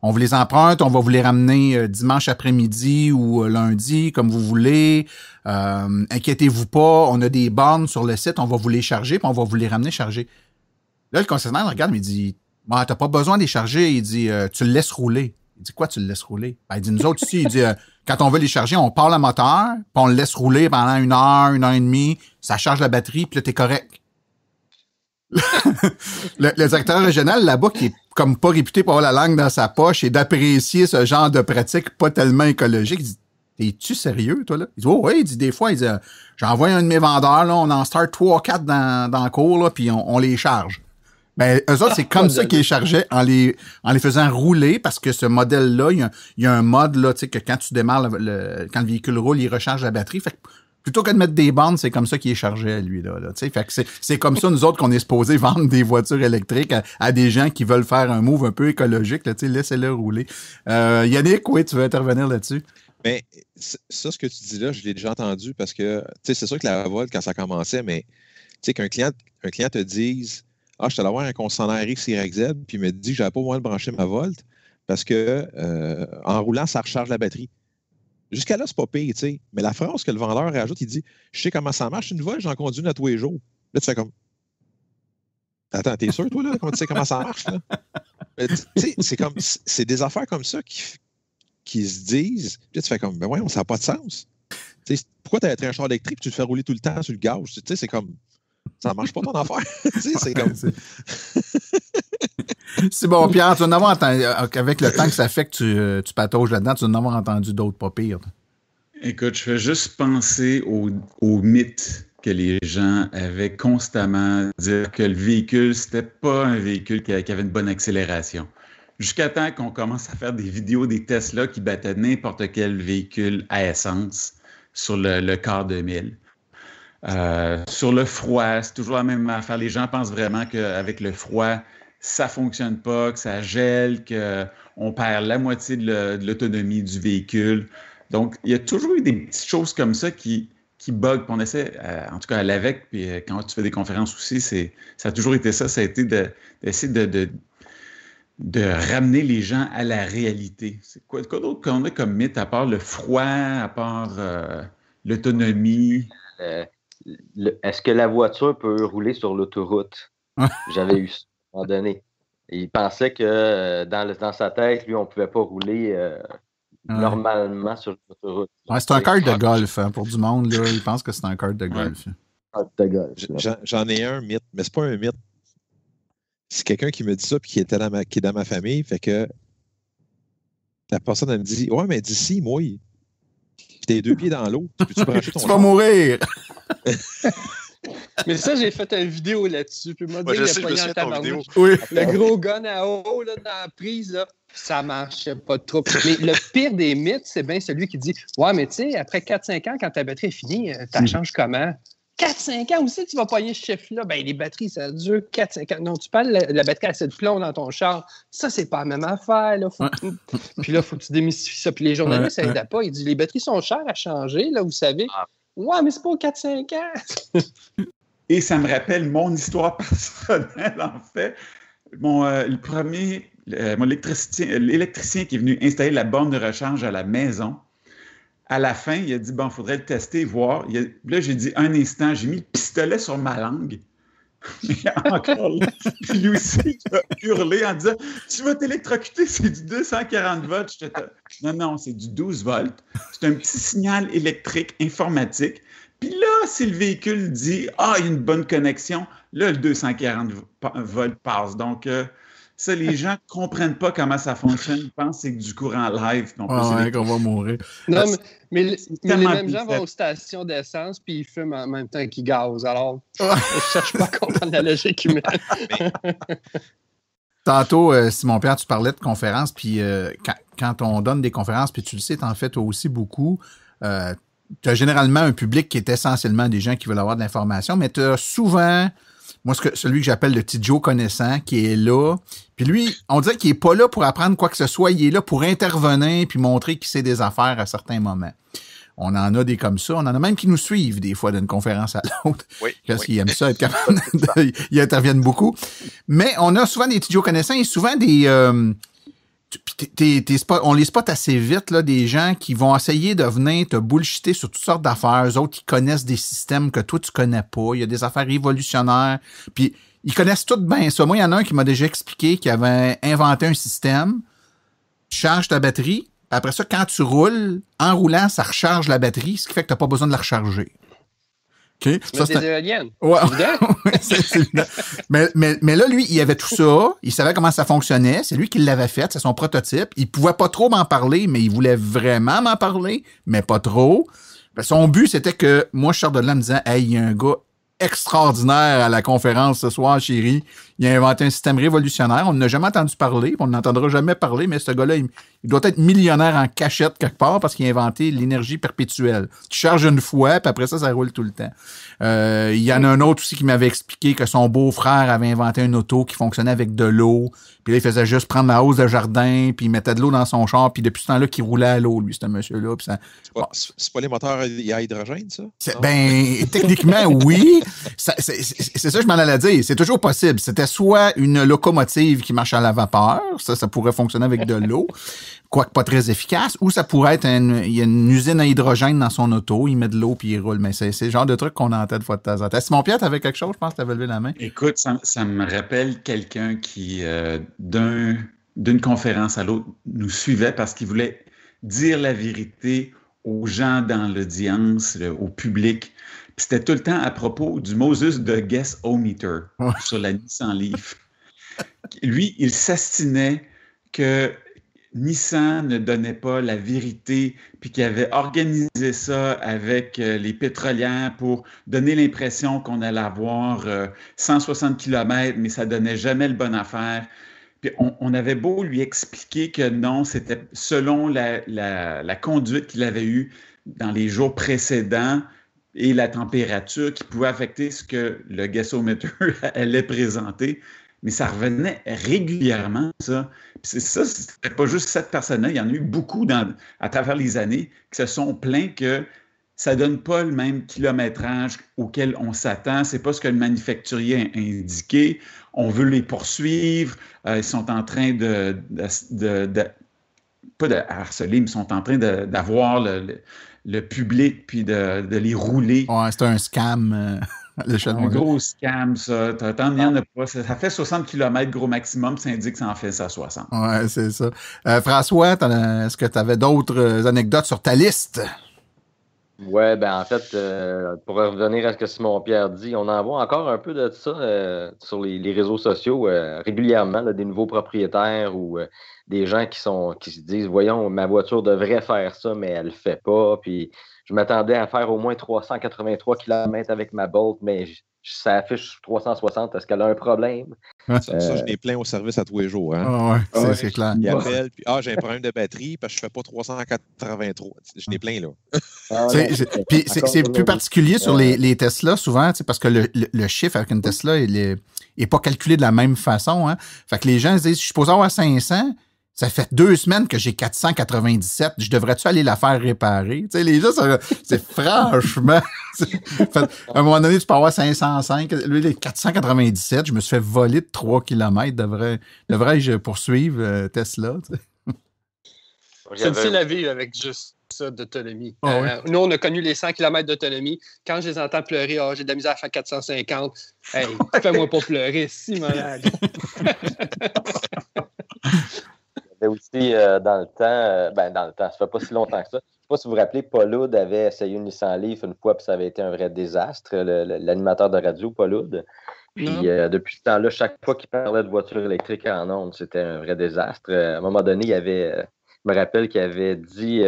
on vous les emprunte, on va vous les ramener dimanche après-midi ou lundi, comme vous voulez. Inquiétez-vous pas, on a des bornes sur le site, on va vous les charger, puis on va vous les ramener chargés. Là, le concessionnaire regarde, mais il dit, t'as pas besoin de les charger. Il dit, tu le laisses rouler. Il dit, quoi, tu le laisses rouler? Il dit, nous autres ici, il dit, quand on veut les charger, on part le moteur, puis on le laisse rouler pendant 1 heure, 1 heure et demie, ça charge la batterie, puis là, t'es correct. le directeur régional là-bas, qui est comme pas réputé pour avoir la langue dans sa poche et d'apprécier ce genre de pratique pas tellement écologique, il dit, es-tu sérieux, toi, là? Il dit, oh oui, il dit, des fois, il dit, j'envoie un de mes vendeurs, là, on en start 3-4 dans le cours, là, puis on les charge. Ben, eux autres, c'est comme ça qu'ils les chargeaient en les faisant rouler, parce que ce modèle-là, il y a un mode, là, tu sais, que quand tu démarres quand le véhicule roule, il recharge la batterie. Fait que plutôt que de mettre des bandes, c'est comme ça qu'il est chargé, lui, là, tu sais. Fait que c'est comme ça, nous autres, qu'on est supposé vendre des voitures électriques à des gens qui veulent faire un move un peu écologique, là, tu sais, laissez-le rouler. Yannick, oui, tu veux intervenir là-dessus? Mais ça, ce que tu dis là, je l'ai déjà entendu parce que, tu sais, c'est sûr que la Volt, quand ça commençait, mais, tu sais, qu'un client te dise, je suis allé voir un concessionnaire X, Y, Z, puis il me dit que j'avais pas moyen de brancher ma Volt parce que, en roulant, ça recharge la batterie. Jusqu'à là, c'est pas pire, tu sais. Mais la phrase que le vendeur rajoute, il dit, je sais comment ça marche, une Volt, j'en conduis une à tous les jours. Là, tu fais comme, attends, t'es sûr, toi, là, comment tu sais comment ça marche, là? Tu sais, c'est des affaires comme ça qui se disent, puis là, tu fais comme, ben voyons, ça n'a pas de sens. Tu sais, pourquoi tu as un char électrique et tu te fais rouler tout le temps sur le gaz? Tu sais, c'est comme, ça marche pas ton affaire. Tu sais, c'est comme... C'est bon, Pierre, tu vas en avoir entendu, avec le temps que ça fait que tu patauges là-dedans, tu vas en avoir entendu d'autres pas pires. Écoute, je fais juste penser au mythe que les gens avaient constamment, dire que le véhicule, c'était pas un véhicule qui avait une bonne accélération. Jusqu'à temps qu'on commence à faire des vidéos des Tesla qui battaient n'importe quel véhicule à essence sur le quart de mille. Sur le froid, c'est toujours la même affaire. Les gens pensent vraiment qu'avec le froid, ça ne fonctionne pas, que ça gèle, qu'on perd la moitié de l'autonomie du véhicule. Donc, il y a toujours eu des petites choses comme ça qui bug. Puis on essaie, en tout cas à l'AVEC, puis quand tu fais des conférences aussi, ça a toujours été ça. Ça a été d'essayer de ramener les gens à la réalité. C'est quoi d'autre qu'on a comme mythe, à part le froid, à part l'autonomie? Est-ce que la voiture peut rouler sur l'autoroute? J'avais eu ça à un moment donné. Et il pensait que dans sa tête, lui, on ne pouvait pas rouler normalement sur l'autoroute. Ouais, c'est un kart de golf, hein, pour du monde. Là, il pense que c'est un kart de golf. J'en ai un mythe, mais c'est pas un mythe. C'est quelqu'un qui me dit ça et qui est dans ma famille. Fait que la personne, elle me dit, ouais, mais d'ici, moi, t'es 2 pieds dans l'eau. Peux-tu brancher ton Tu vas mourir! Mais ça, j'ai fait une vidéo là-dessus. Puis moi, je sais, je me souviens de ton vidéo. Oui. Le gros gun à eau là, dans la prise, là, ça marchait pas trop. Mais le pire des mythes, c'est bien celui qui dit, ouais, mais tu sais, après 4-5 ans, quand ta batterie est finie, t'as changes comment? 4-5 ans aussi, tu vas payer ce chiffre-là. Ben, les batteries, ça dure 4-5 ans. Non, tu parles de la batterie à assez de plomb dans ton char. Ça, c'est pas la même affaire. Là. Puis là, il faut que tu démystifies ça. Puis les journalistes, ça n'aide pas. Ils disent, les batteries sont chères à changer, là, vous savez. Ouais, mais c'est pas 4-5 ans. Et ça me rappelle mon histoire personnelle, en fait. Mon électricien qui est venu installer la borne de recharge à la maison, à la fin, il a dit, bon, il faudrait le tester, voir. Là, j'ai dit, un instant, j'ai mis le pistolet sur ma langue. Mais encore là, lui aussi, il a hurlé en disant, tu vas t'électrocuter, c'est du 240 volts. Non, c'est du 12 volts. C'est un petit signal électrique informatique. Puis là, si le véhicule dit, il y a une bonne connexion, là, le 240 volts passe. Donc, ça, les gens ne comprennent pas comment ça fonctionne. Ils pensent que c'est du courant live. Qu'on va mourir. Non, mais les mêmes gens vont aux stations d'essence puis ils fument en même temps qu'ils gazent. Alors, je ne cherche pas à comprendre la logique humaine. Tantôt, Simon-Pierre, tu parlais de conférences, puis quand on donne des conférences, puis tu le sais, t'en fais toi aussi beaucoup, tu as généralement un public qui est essentiellement des gens qui veulent avoir de l'information, mais tu as souvent, moi, celui que j'appelle le petit Joe connaissant, qui est là, puis lui, on dirait qu'il est pas là pour apprendre quoi que ce soit, il est là pour intervenir puis montrer qu'il sait des affaires à certains moments. On en a des comme ça. On en a même qui nous suivent des fois d'une conférence à l'autre. Oui, parce qu'ils aiment ça, être capable ils interviennent beaucoup. Mais on a souvent des petits Joe connaissants et souvent des... on les spot assez vite, là, des gens qui vont essayer de venir te bullshiter sur toutes sortes d'affaires. Eux autres, qui connaissent des systèmes que toi, tu connais pas. Il y a des affaires révolutionnaires. Puis, ils connaissent tout bien ça. Moi, il y en a un qui m'a déjà expliqué qu'il avait inventé un système. Tu charges ta batterie. Après ça, quand tu roules, en roulant, ça recharge la batterie, ce qui fait que tu n'as pas besoin de la recharger. OK? Ça, c'est des éoliennes. Ouais. C'est évident. Mais là, lui, il avait tout ça. Il savait comment ça fonctionnait. C'est lui qui l'avait fait. C'est son prototype. Il pouvait pas trop m'en parler, mais il voulait vraiment m'en parler, mais pas trop. Son but, c'était que moi, je sors de là en me disant, hey, il y a un gars extraordinaire à la conférence ce soir, chérie. Il a inventé un système révolutionnaire. On n'a jamais entendu parler. On n'entendra jamais parler, mais ce gars-là, il doit être millionnaire en cachette quelque part parce qu'il a inventé l'énergie perpétuelle. Tu charges une fois, puis après ça, ça roule tout le temps. Il y en a un autre aussi qui m'avait expliqué que son beau-frère avait inventé une auto qui fonctionnait avec de l'eau. Puis là, il faisait juste prendre la hausse de jardin, puis il mettait de l'eau dans son char, puis depuis ce temps-là, qu'il roulait à l'eau, lui, ce monsieur-là. Puis ça... C'est pas les moteurs à hydrogène, ça? Ben, techniquement, oui. C'est ça que je m'en allais dire. C'est toujours possible. C'était soit une locomotive qui marche à la vapeur, ça pourrait fonctionner avec de l'eau, quoique pas très efficace, ou ça pourrait être il y a une usine à hydrogène dans son auto, il met de l'eau puis il roule. Mais c'est le genre de truc qu'on entend de fois de temps en temps. Simon-Pierre, t'avais quelque chose? Je pense que t'avais levé la main. Écoute, ça me rappelle quelqu'un qui, d'une conférence à l'autre, nous suivait parce qu'il voulait dire la vérité aux gens dans l'audience, au public. Puis c'était tout le temps à propos du Moses de Guess-O-Meter sur la Nissan Leaf. Lui, il s'astinait que Nissan ne donnait pas la vérité, puis qu'il avait organisé ça avec les pétrolières pour donner l'impression qu'on allait avoir 160 km, mais ça donnait jamais le bonne affaire. Puis on avait beau lui expliquer que non, c'était selon la conduite qu'il avait eue dans les jours précédents et la température qui pouvait affecter ce que le Guess-O-Meter allait présenter. Mais ça revenait régulièrement, ça. Puis c'est ça, c'était pas juste cette personne-là. Il y en a eu beaucoup à travers les années qui se sont plaints que ça donne pas le même kilométrage auquel on s'attend. C'est pas ce que le manufacturier a indiqué. On veut les poursuivre. Ils sont en train pas de harceler, mais ils sont en train d'avoir le public puis de les rouler. Ouais, c'est un scam. Un gros scam, ça. Il n'y en a pas. Ça fait 60 km gros maximum, ça indique que ça en fait ça 60. Ouais, c'est ça. François, est-ce que tu avais d'autres anecdotes sur ta liste? Ouais, ben en fait, pour revenir à ce que Simon-Pierre dit, on en voit encore un peu de ça sur les réseaux sociaux régulièrement, là, des nouveaux propriétaires ou des gens qui se disent, voyons, ma voiture devrait faire ça, mais elle le fait pas. Puis je m'attendais à faire au moins 383 km avec ma Bolt, mais ça affiche 360. Est-ce qu'elle a un problème? Ça, je les plains au service à tous les jours. Hein? C'est clair. Ils appellent, puis j'ai un problème de batterie parce que je ne fais pas 383. Je les plains, là. Puis c'est plus particulier sur les Tesla, souvent, parce que le chiffre avec une Tesla, il n'est pas calculé de la même façon. Hein? Fait que les gens se disent, je suis supposé avoir 500. Ça fait 2 semaines que j'ai 497. Je devrais-tu aller la faire réparer? Tu sais, les gens, c'est franchement... à un moment donné, tu peux avoir 505. Lui, les 497, je me suis fait voler de 3 km. Devrais-je poursuivre Tesla? Tu sais? C'est difficile à vivre avec juste ça d'autonomie. Oh, oui. Nous, on a connu les 100 km d'autonomie. Quand je les entends pleurer, j'ai de la misère à faire 450. Hey, fais-moi pas pleurer, si malade. Mais aussi, dans le temps, ça fait pas si longtemps que ça. Je sais pas si vous vous rappelez, Paul Oud avait essayé une Nissan Leaf une fois, puis ça avait été un vrai désastre, l'animateur de radio, Paul Oud. Puis depuis ce temps-là, chaque fois qu'il parlait de voiture électrique en ondes, c'était un vrai désastre. À un moment donné, je me rappelle qu'il avait dit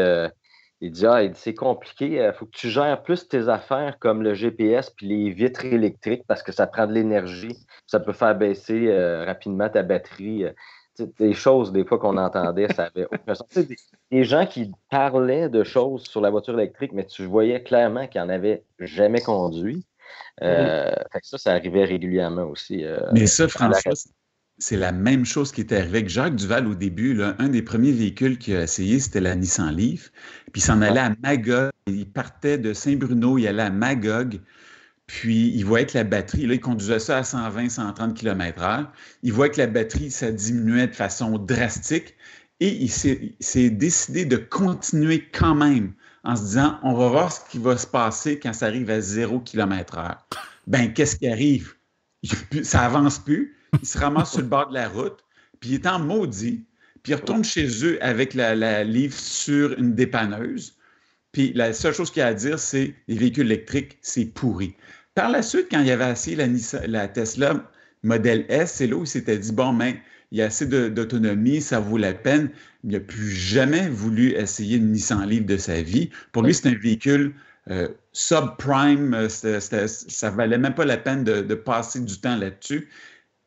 Il dit, c'est compliqué, il faut que tu gères plus tes affaires comme le GPS puis les vitres électriques parce que ça prend de l'énergie. Ça peut faire baisser rapidement ta batterie. Des choses, des fois, qu'on entendait, ça avait aucun sens. Des gens qui parlaient de choses sur la voiture électrique, mais tu voyais clairement qu'ils n'en avaient jamais conduit. Fait que ça arrivait régulièrement aussi. Mais ça, François, c'est la même chose qui était arrivée avec Jacques Duval au début. Là. Un des premiers véhicules qu'il a essayé, c'était la Nissan Leaf. Puis il s'en allait à Magog. Il partait de Saint-Bruno, il allait à Magog. Puis il voyait que la batterie, là, il conduisait ça à 120-130 km/h. Il voyait que la batterie, ça diminuait de façon drastique. Et il s'est décidé de continuer quand même en se disant, on va voir ce qui va se passer quand ça arrive à 0 km/h. Ben, qu'est-ce qui arrive? Ça avance plus. Il se ramasse sur le bord de la route, puis il est en maudit, puis il retourne chez eux avec la Leaf sur une dépanneuse. Puis la seule chose qu'il a à dire, c'est les véhicules électriques, c'est pourri. Par la suite, quand il avait essayé la Tesla Model S, c'est là où il s'était dit, bon, ben, il y a assez d'autonomie, ça vaut la peine. Il n'a plus jamais voulu essayer une Nissan Leaf de sa vie. Pour lui, c'est un véhicule subprime, ça valait même pas la peine de passer du temps là-dessus.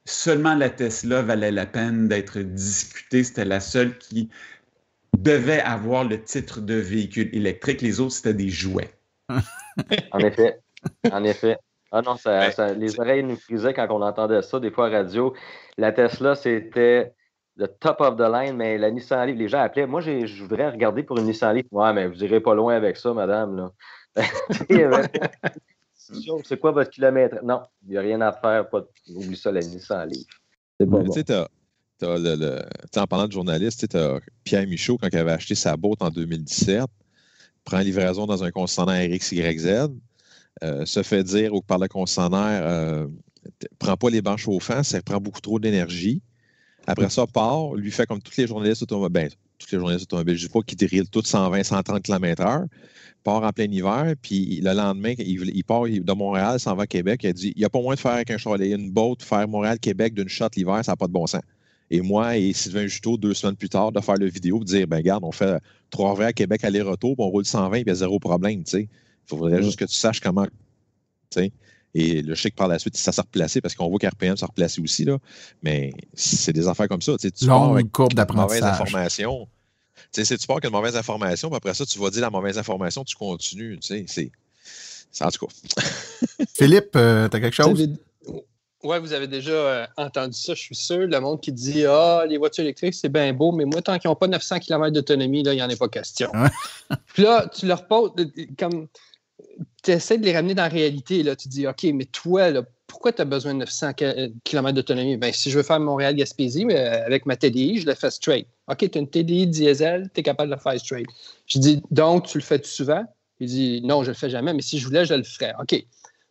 Seulement la Tesla valait la peine d'être discutée. C'était la seule qui devait avoir le titre de véhicule électrique. Les autres, c'était des jouets. En effet. Ah non, les oreilles nous frisaient quand on entendait ça, des fois à radio. La Tesla, c'était le top of the line, mais la Nissan Leaf, les gens appelaient. Moi, je voudrais regarder pour une Nissan Leaf. Ouais, mais vous irez pas loin avec ça, madame. Là. C'est quoi votre kilomètre? Non, il n'y a rien à faire. Oublie ça, la Nissan Leaf. C'est pas bon. Tu sais, en parlant de journaliste, tu as Pierre Michaud, quand il avait acheté sa boat en 2017, prend livraison dans un concessionnaire RXYZ, se fait dire par le concessionnaire, prends pas les bancs chauffants, ça prend beaucoup trop d'énergie. Après ça, part, lui fait comme tous les journalistes automobiles. Je ne dis pas qu'ils drillent tous 120-130 km/h. Part en plein hiver, puis le lendemain, il part de Montréal, s'en va à Québec. Il a dit, il n'y a pas moyen de faire avec un chalet, une boat, faire Montréal-Québec d'une shot l'hiver, ça n'a pas de bon sens. Et moi et Sylvain Juteau, 2 semaines plus tard, de faire le vidéo, de dire, ben regarde, on fait 3 heures à Québec aller-retour, puis on roule 120, puis il y a zéro problème, tu sais. Il faudrait juste que tu saches comment, tu sais. Et le chic par la suite, ça s'est replacé parce qu'on voit qu'RPM s'est replacé aussi, là. Mais c'est des affaires comme ça. Tu pars avec courbe d'apprentissage. Mauvaise information. Tu sais, tu pars avec une mauvaise information, puis après ça, tu vas dire la mauvaise information, tu continues. Tu sais, c'est en tout cas. Philippe, tu as quelque chose? Oui, vous avez déjà entendu ça, je suis sûr. Le monde qui dit les voitures électriques, c'est bien beau, mais moi, tant qu'ils n'ont pas 900 km d'autonomie, il n'y en a pas question. Puis là, tu leur poses, comme tu essaies de les ramener dans la réalité. Là, tu dis, OK, mais toi, là, pourquoi tu as besoin de 900 km d'autonomie? Bien, si je veux faire Montréal-Gaspésie, avec ma TDI, je le fais straight. OK, tu as une TDI diesel, tu es capable de le faire straight. Je dis, donc, tu le fais souvent? Il dit, non, je ne le fais jamais, mais si je voulais, je le ferais. OK.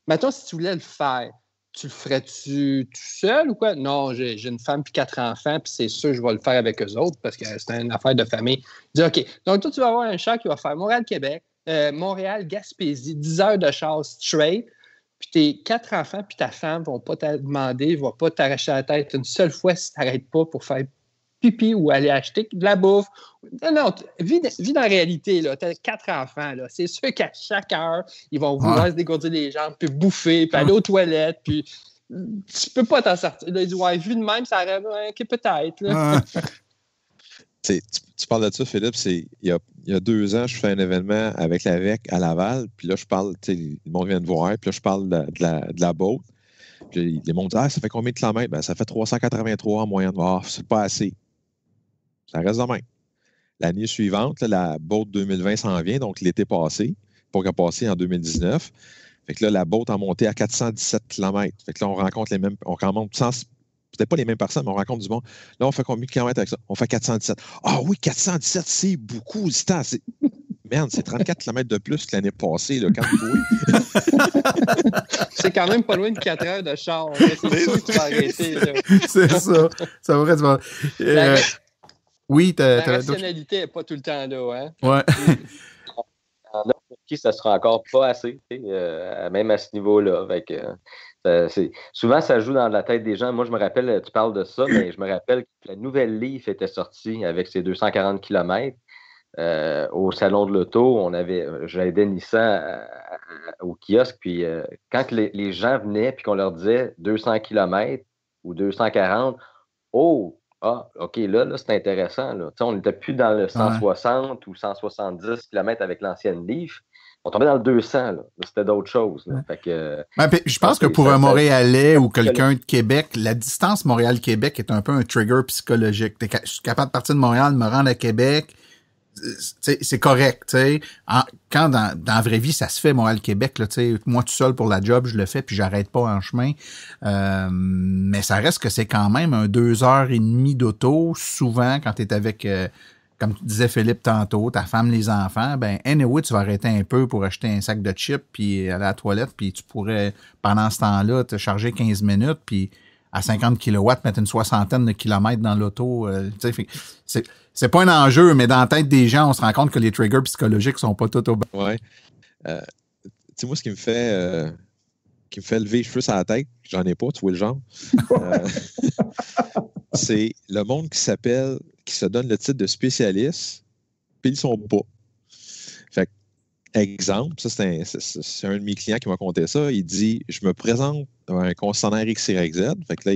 Maintenant, si tu voulais le faire, tu le ferais-tu tout seul ou quoi? Non, j'ai une femme puis 4 enfants, puis c'est sûr, je vais le faire avec eux autres parce que c'est une affaire de famille. Je dis, OK, donc toi, tu vas avoir un char qui va faire Montréal-Québec, Montréal-Gaspésie, 10 heures de char straight, puis tes 4 enfants puis ta femme ne vont pas te demander, ne vont pas t'arracher la tête une seule fois si tu n'arrêtes pas pour faire pipi ou aller acheter de la bouffe. Non, vis dans la réalité. Tu as 4 enfants. Là. C'est sûr qu'à chaque heure, ils vont vouloir se dégourdir les jambes, puis bouffer, puis aller aux toilettes, puis tu peux pas t'en sortir. Là, ils disent, ouais, vu de même, ça aurait OK, peut-être. Tu parles de ça, Philippe. Il y a 2 ans, je fais un événement avec la VEC à Laval, puis là, je parle, le monde vient de voir, puis là, je parle de la boat. Puis les monde disent, ça fait combien de kilomètres? Ben, ça fait 383 en moyenne. C'est pas assez. Ça reste de même. L'année suivante, la boat 2020 s'en vient, donc l'été passé, pour qu'elle passe en 2019. Fait que là, la boat a monté à 417 km. Fait que là, on rencontre les mêmes, on rencontre peut-être pas les mêmes personnes, mais on rencontre du monde. Là, on fait combien de kilomètres avec ça? On fait 417. Ah oui, 417, c'est beaucoup. Merde, c'est 34 km de plus que l'année passée, là, quand c'est quand même pas loin de 4 heures de char. C'est sûr que tu vas arrêter. Là. C'est ça. Ça va être... Oui, la rationalité n'est pas tout le temps là. Hein? Ouais. Pour qui ça sera encore pas assez, même à ce niveau-là. Souvent, ça joue dans la tête des gens. Moi, je me rappelle, tu parles de ça, mais je me rappelle que la nouvelle Leaf était sortie avec ses 240 km. au salon de l'auto, j'aidais Nissan au kiosque, puis quand les gens venaient puis qu'on leur disait 200 km ou 240, OK, là c'est intéressant. Là. On n'était plus dans le 160 ou 170 km avec l'ancienne Leaf. On tombait dans le 200. Là. C'était d'autres choses. Là. Fait que, je pense que pour un Montréalais ou quelqu'un de Québec, la distance Montréal-Québec est un peu un trigger psychologique. Je suis capable de partir de Montréal, de me rendre à Québec. C'est correct, tu sais. Quand dans la vraie vie, ça se fait, Montréal-Québec, là, tu sais, moi tout seul pour la job, je le fais, puis j'arrête pas en chemin. Mais ça reste que c'est quand même un 2h30 d'auto, souvent, quand t'es avec, comme tu disais Philippe tantôt, ta femme, les enfants, anyway, tu vas arrêter un peu pour acheter un sac de chips, puis aller à la toilette, puis tu pourrais, pendant ce temps-là, te charger 15 minutes, puis à 50 kW, mettre une soixantaine de kilomètres dans l'auto. C'est pas un enjeu, mais dans la tête des gens, on se rend compte que les triggers psychologiques sont pas tous au bon. Ouais. Tu sais, moi, ce qui me fait lever les cheveux sur la tête, j'en ai pas, tu vois le genre, c'est le monde qui se donne le titre de spécialiste, puis ils sont pas. Fait que, exemple, ça, c'est un de mes clients qui m'a conté ça. Il dit, je me présente à un concessionnaire XYZ. Fait que là,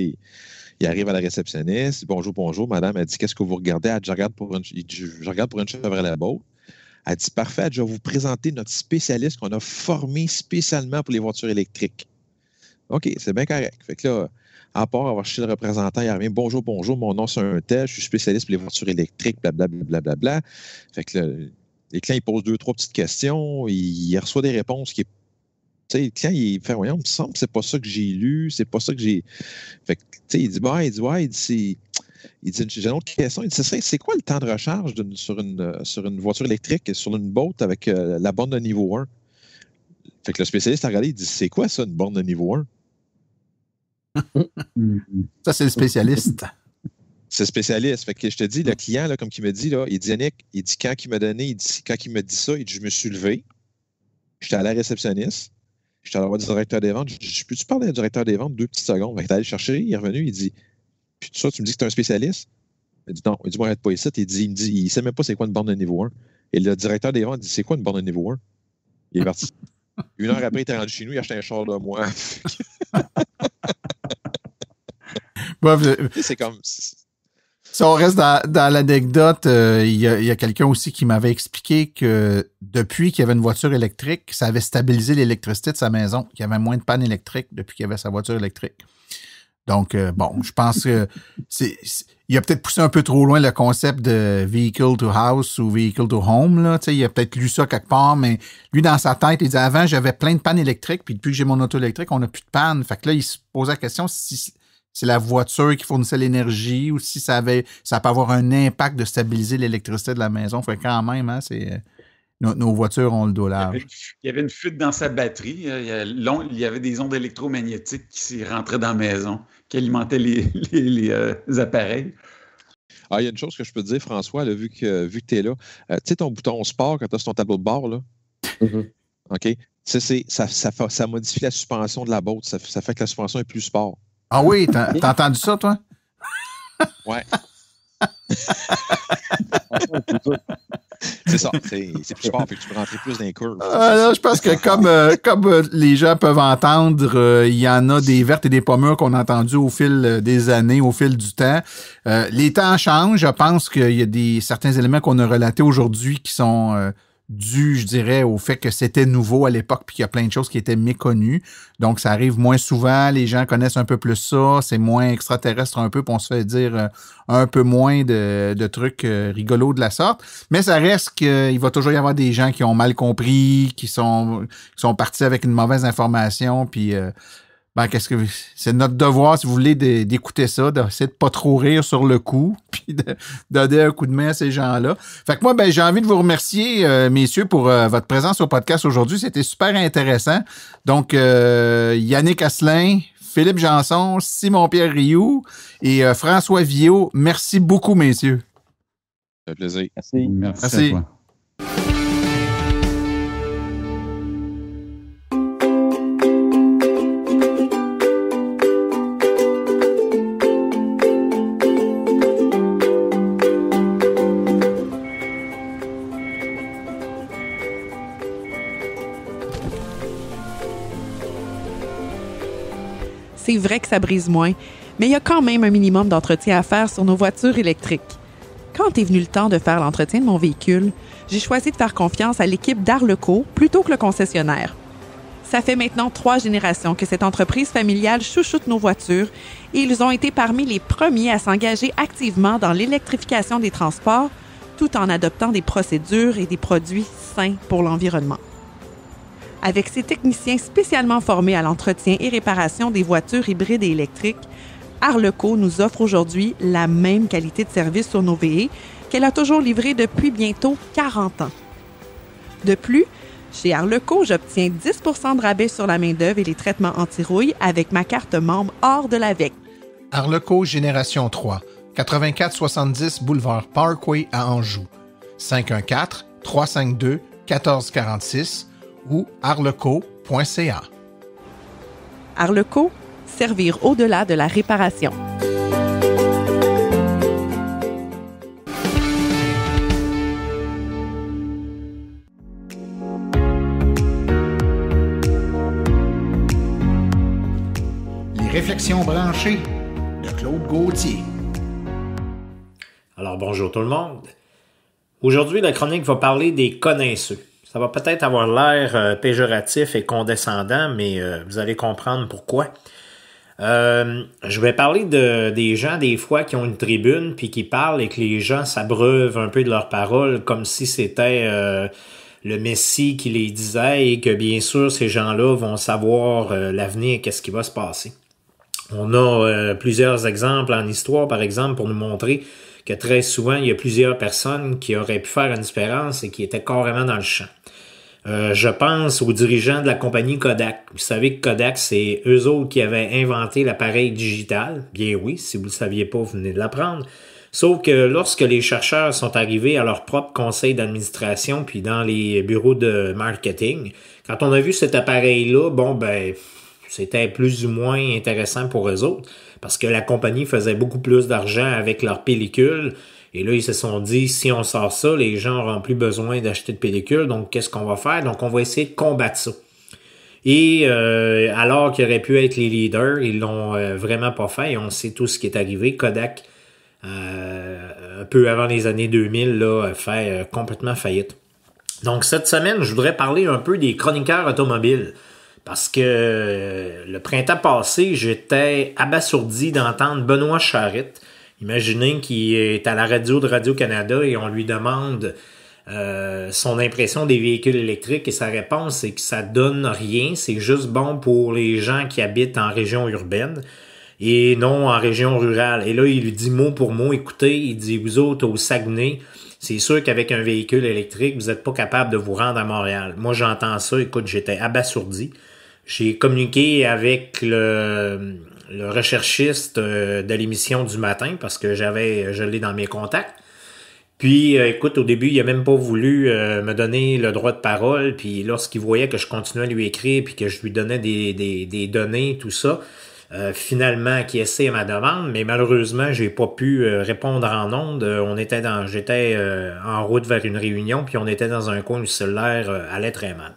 il arrive à la réceptionniste. Bonjour, madame. Elle dit, qu'est-ce que vous regardez? Elle dit, je regarde pour une Chevrolet Bolt. Elle dit, parfait. Elle dit, je vais vous présenter notre spécialiste qu'on a formé spécialement pour les voitures électriques. OK, c'est bien correct. Fait que là, à part avoir chez le représentant, il revient, bonjour, mon nom c'est un tel, je suis spécialiste pour les voitures électriques, blablabla. Fait que là, les clients, ils posent 2-3 petites questions, il reçoit des réponses qui... Tu sais, le client, il fait, voyons, il me semble que c'est pas ça que j'ai lu, c'est pas ça que j'ai... Fait que, tu sais, il dit, j'ai une autre question. Il dit, c'est quoi le temps de recharge sur une voiture électrique, sur une Bolt avec la borne de niveau 1? Fait que le spécialiste a regardé, il dit, c'est quoi ça, une borne de niveau 1? Ça, c'est le spécialiste. C'est spécialiste. Fait que je te dis, le client, là, comme il me dit, là, il dit, Yannick, il dit, quand il me dit ça, il dit, je me suis levé, j'étais à la réceptionniste, j'étais allé voir le directeur des ventes, je dis, peux-tu parler au directeur des ventes 2 petites secondes? Fait que t'es allé le chercher, il est revenu, il dit, puis tout ça, tu me dis que tu es un spécialiste? Il dit, non, il dit, moi, arrête pas ici. Il me dit, il sait même pas c'est quoi une borne de niveau 1. Et le directeur des ventes dit, c'est quoi une borne de niveau 1? Il est parti. 1 heure après, il était rendu chez nous, il a acheté un char de moi. C'est comme... Si on reste dans l'anecdote, il y a quelqu'un aussi qui m'avait expliqué que depuis qu'il y avait une voiture électrique, ça avait stabilisé l'électricité de sa maison, qu'il y avait moins de panne électrique depuis qu'il y avait sa voiture électrique. Donc, je pense que il a peut-être poussé un peu trop loin le concept de vehicle to house ou vehicle to home, là. Tu sais, il a peut-être lu ça quelque part, mais lui, dans sa tête, il dit, avant, j'avais plein de pannes électriques, puis depuis que j'ai mon auto électrique, on n'a plus de panne. Fait que là, il se posait la question si c'est la voiture qui fournissait l'énergie ou si ça peut avoir un impact de stabiliser l'électricité de la maison. Fait quand même, hein, nos voitures ont le dos large. Il y avait une fuite dans sa batterie. Il y avait des ondes électromagnétiques qui rentraient dans la maison, qui alimentaient les appareils. Ah, il y a une chose que je peux te dire, François, là, vu que tu es là. Tu sais, ton bouton sport, quand tu as sur ton tableau de bord, là. Mm-hmm. OK? Ça modifie la suspension de la botte. Ça fait que la suspension est plus sport. Ah oui, t'as entendu ça, toi? Ouais. C'est ça. C'est plus fort, fait que tu peux rentrer plus dans les curves. Là, je pense que comme les gens peuvent entendre, il y en a des vertes et des pommures qu'on a entendues au fil des années, au fil du temps. Les temps changent. Je pense qu'il y a certains éléments qu'on a relatés aujourd'hui qui sont dû, je dirais, au fait que c'était nouveau à l'époque puis qu'il y a plein de choses qui étaient méconnues. Donc, ça arrive moins souvent. Les gens connaissent un peu plus ça. C'est moins extraterrestre un peu puis on se fait dire un peu moins de trucs rigolos de la sorte. Mais ça reste qu'il va toujours y avoir des gens qui ont mal compris, qui sont partis avec une mauvaise information puis... c'est notre devoir, si vous voulez, d'écouter ça, d'essayer de pas trop rire sur le coup, puis de donner un coup de main à ces gens-là. Fait que moi, j'ai envie de vous remercier, messieurs, pour votre présence au podcast aujourd'hui. C'était super intéressant. Donc, Yannick Asselin, Philippe Janson, Simon-Pierre Rioux et François Viault, merci beaucoup, messieurs. Ça fait plaisir. Merci. À toi. C'est vrai que ça brise moins, mais il y a quand même un minimum d'entretien à faire sur nos voitures électriques. Quand est venu le temps de faire l'entretien de mon véhicule, j'ai choisi de faire confiance à l'équipe d'Arleco plutôt que le concessionnaire. Ça fait maintenant 3 générations que cette entreprise familiale chouchoute nos voitures et ils ont été parmi les premiers à s'engager activement dans l'électrification des transports tout en adoptant des procédures et des produits sains pour l'environnement. Avec ses techniciens spécialement formés à l'entretien et réparation des voitures hybrides et électriques, Arleco nous offre aujourd'hui la même qualité de service sur nos VE qu'elle a toujours livré depuis bientôt 40 ans. De plus, chez Arleco, j'obtiens 10 % de rabais sur la main-d'œuvre et les traitements anti-rouille avec ma carte membre hors de l'AVEC. Arleco Génération 3, 8470 boulevard Parkway à Anjou, 514-352-1446 ou arleco.ca. Arleco, servir au-delà de la réparation. Les réflexions branchées de Claude Gauthier. Alors bonjour tout le monde. Aujourd'hui, la chronique va parler des connaisseux. Ça va peut-être avoir l'air péjoratif et condescendant, mais vous allez comprendre pourquoi. Je vais parler des gens, des fois, qui ont une tribune puis qui parlent et que les gens s'abreuvent un peu de leurs paroles comme si c'était le Messie qui les disait et que, bien sûr, ces gens-là vont savoir l'avenir, qu'est-ce qui va se passer. On a plusieurs exemples en histoire, par exemple, pour nous montrer que très souvent, il y a plusieurs personnes qui auraient pu faire une différence et qui étaient carrément dans le champ. Je pense aux dirigeants de la compagnie Kodak. Vous savez que Kodak, c'est eux autres qui avaient inventé l'appareil digital. Bien oui, si vous ne le saviez pas, vous venez de l'apprendre. Sauf que lorsque les chercheurs sont arrivés à leur propre conseil d'administration puis dans les bureaux de marketing, quand on a vu cet appareil-là, c'était plus ou moins intéressant pour eux autres parce que la compagnie faisait beaucoup plus d'argent avec leurs pellicules. Et là, ils se sont dit, si on sort ça, les gens n'auront plus besoin d'acheter de pellicules. Donc, qu'est-ce qu'on va faire? Donc, on va essayer de combattre ça. Et alors qu'ils auraient pu être les leaders, ils l'ont vraiment pas fait. Et on sait tout ce qui est arrivé. Kodak, un peu avant les années 2000, là, fait complètement faillite. Donc, cette semaine, je voudrais parler un peu des chroniqueurs automobiles. Parce que le printemps passé, j'étais abasourdi d'entendre Benoît Charette. Imaginez qu'il est à la radio de Radio-Canada et on lui demande son impression des véhicules électriques et sa réponse, c'est que ça donne rien, c'est juste bon pour les gens qui habitent en région urbaine et non en région rurale. Et là, il lui dit mot pour mot, écoutez, il dit, vous autres au Saguenay, c'est sûr qu'avec un véhicule électrique, vous n'êtes pas capable de vous rendre à Montréal. Moi, j'entends ça, écoute, j'étais abasourdi. J'ai communiqué avec le recherchiste de l'émission du matin parce que je l'ai dans mes contacts. Puis, écoute, au début, il a même pas voulu me donner le droit de parole. Puis, lorsqu'il voyait que je continuais à lui écrire puis que je lui donnais des données, tout ça, finalement acquiescé à ma demande. Mais malheureusement, j'ai pas pu répondre en ondes. J'étais en route vers une réunion puis on était dans un coin où le cellulaire allait très mal.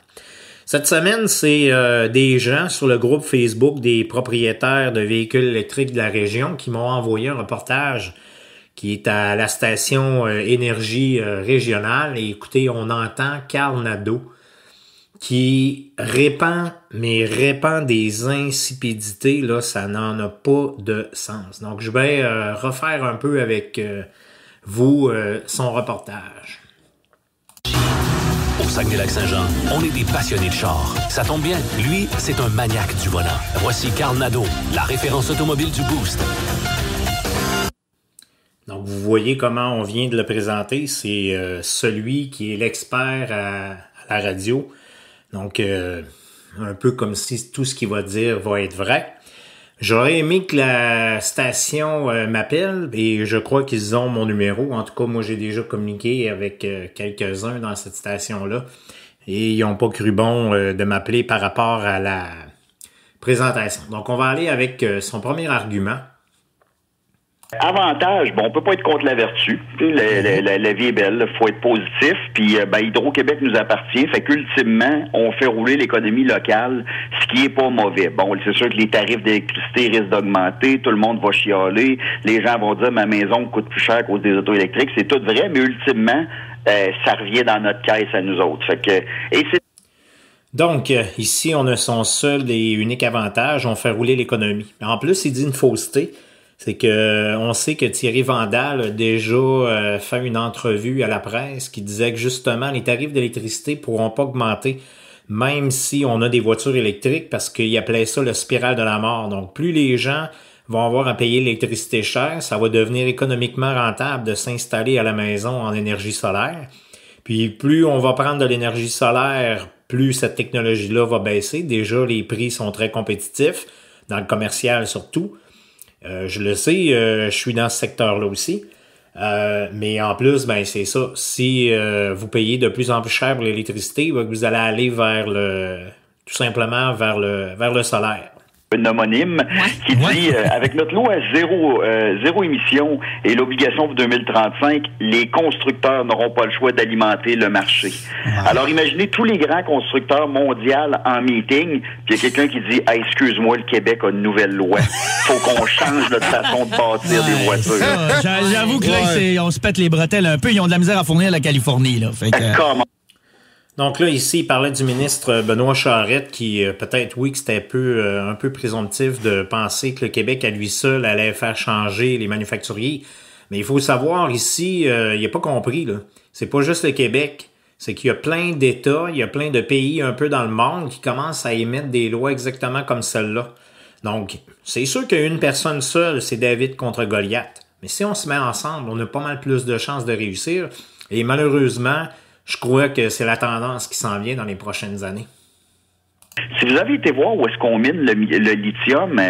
Cette semaine, c'est des gens sur le groupe Facebook des propriétaires de véhicules électriques de la région qui m'ont envoyé un reportage qui est à la station Énergie régionale. Et écoutez, on entend Carl Nadeau qui répand des insipidités. Là, ça n'en a pas de sens. Donc, je vais refaire un peu avec vous son reportage. Au Saguenay-Lac-Saint-Jean, on est des passionnés de chars. Ça tombe bien, lui, c'est un maniaque du volant. Voici Carl Nadeau, la référence automobile du Boost. Donc, vous voyez comment on vient de le présenter. C'est celui qui est l'expert à la radio. Donc, un peu comme si tout ce qu'il va dire va être vrai. J'aurais aimé que la station m'appelle et je crois qu'ils ont mon numéro. En tout cas, moi, j'ai déjà communiqué avec quelques-uns dans cette station-là et ils n'ont pas cru bon de m'appeler par rapport à la présentation. Donc, on va aller avec son premier argument. Avantage, bon, on peut pas être contre la vertu. La vie est belle, il faut être positif. Puis Hydro-Québec nous appartient, fait qu'ultimement, on fait rouler l'économie locale, ce qui est pas mauvais. Bon, c'est sûr que les tarifs d'électricité risquent d'augmenter, tout le monde va chialer, les gens vont dire ma maison coûte plus cher qu'au des autos électriques, c'est tout vrai, mais ultimement, ça revient dans notre caisse à nous autres. Fait que donc, ici, on a son seul et unique avantage, on fait rouler l'économie. En plus, il dit une fausseté. C'est que on sait que Thierry Vandal a déjà fait une entrevue à la presse qui disait que justement les tarifs d'électricité pourront pas augmenter même si on a des voitures électriques parce qu'il appelait ça le spirale de la mort. Donc plus les gens vont avoir à payer l'électricité chère, ça va devenir économiquement rentable de s'installer à la maison en énergie solaire. Puis plus on va prendre de l'énergie solaire, plus cette technologie-là va baisser. Déjà les prix sont très compétitifs dans le commercial surtout. Je le sais, je suis dans ce secteur-là aussi. Mais en plus, ben c'est ça. Si vous payez de plus en plus cher pour l'électricité, vous allez aller vers tout simplement vers le solaire. Un homonyme qui dit avec notre loi zéro émission et l'obligation pour 2035, les constructeurs n'auront pas le choix d'alimenter le marché. Alors imaginez tous les grands constructeurs mondiaux en meeting, puis il y a quelqu'un qui dit excuse-moi, le Québec a une nouvelle loi. Faut qu'on change notre façon de bâtir des voitures. J'avoue que là, on se pète les bretelles un peu. Ils ont de la misère à fournir la Californie. Là. Fait que... Comment? Donc là, ici, il parlait du ministre Benoît Charette qui, peut-être, oui, que c'était un peu présomptif de penser que le Québec, à lui seul, allait faire changer les manufacturiers. Mais il faut savoir, ici, il n'a pas compris, là. C'est pas juste le Québec. C'est qu'il y a plein d'États, il y a plein de pays un peu dans le monde qui commencent à émettre des lois exactement comme celle-là. Donc, c'est sûr qu'une personne seule, c'est David contre Goliath. Mais si on se met ensemble, on a pas mal plus de chances de réussir. Et malheureusement, je crois que c'est la tendance qui s'en vient dans les prochaines années. Si vous avez été voir où est-ce qu'on mine le lithium,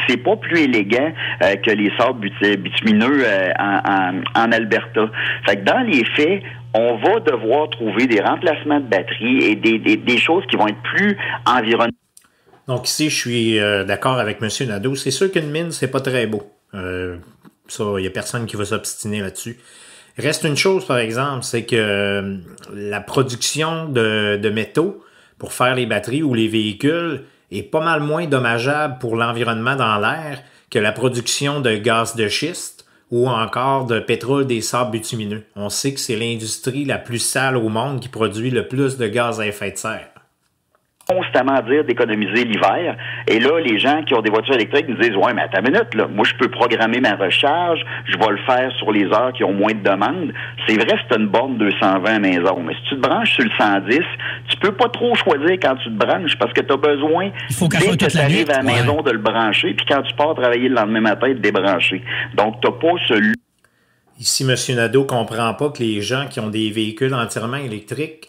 c'est pas plus élégant que les sables bitumineux en Alberta. Fait que dans les faits, on va devoir trouver des remplacements de batteries et des choses qui vont être plus environnementales. Donc ici, je suis d'accord avec M. Nadeau. C'est sûr qu'une mine, c'est pas très beau. Ça, il y a personne qui va s'obstiner là-dessus. Reste une chose, par exemple, c'est que la production de métaux pour faire les batteries ou les véhicules est pas mal moins dommageable pour l'environnement dans l'air que la production de gaz de schiste ou encore de pétrole des sables bitumineux. On sait que c'est l'industrie la plus sale au monde qui produit le plus de gaz à effet de serre. Constamment dire d'économiser l'hiver. Et là, les gens qui ont des voitures électriques nous disent « Ouais, mais attends une minute, là, moi, je peux programmer ma recharge, je vais le faire sur les heures qui ont moins de demande. » C'est vrai, c'est une borne 220 à maison, mais si tu te branches sur le 110, tu peux pas trop choisir quand tu te branches parce que tu as besoin, dès que tu arrives à la maison, de le brancher, puis quand tu pars travailler le lendemain matin, de débrancher. Donc, tu n'as pas ce... Ici, M. Nadeau comprend pas que les gens qui ont des véhicules entièrement électriques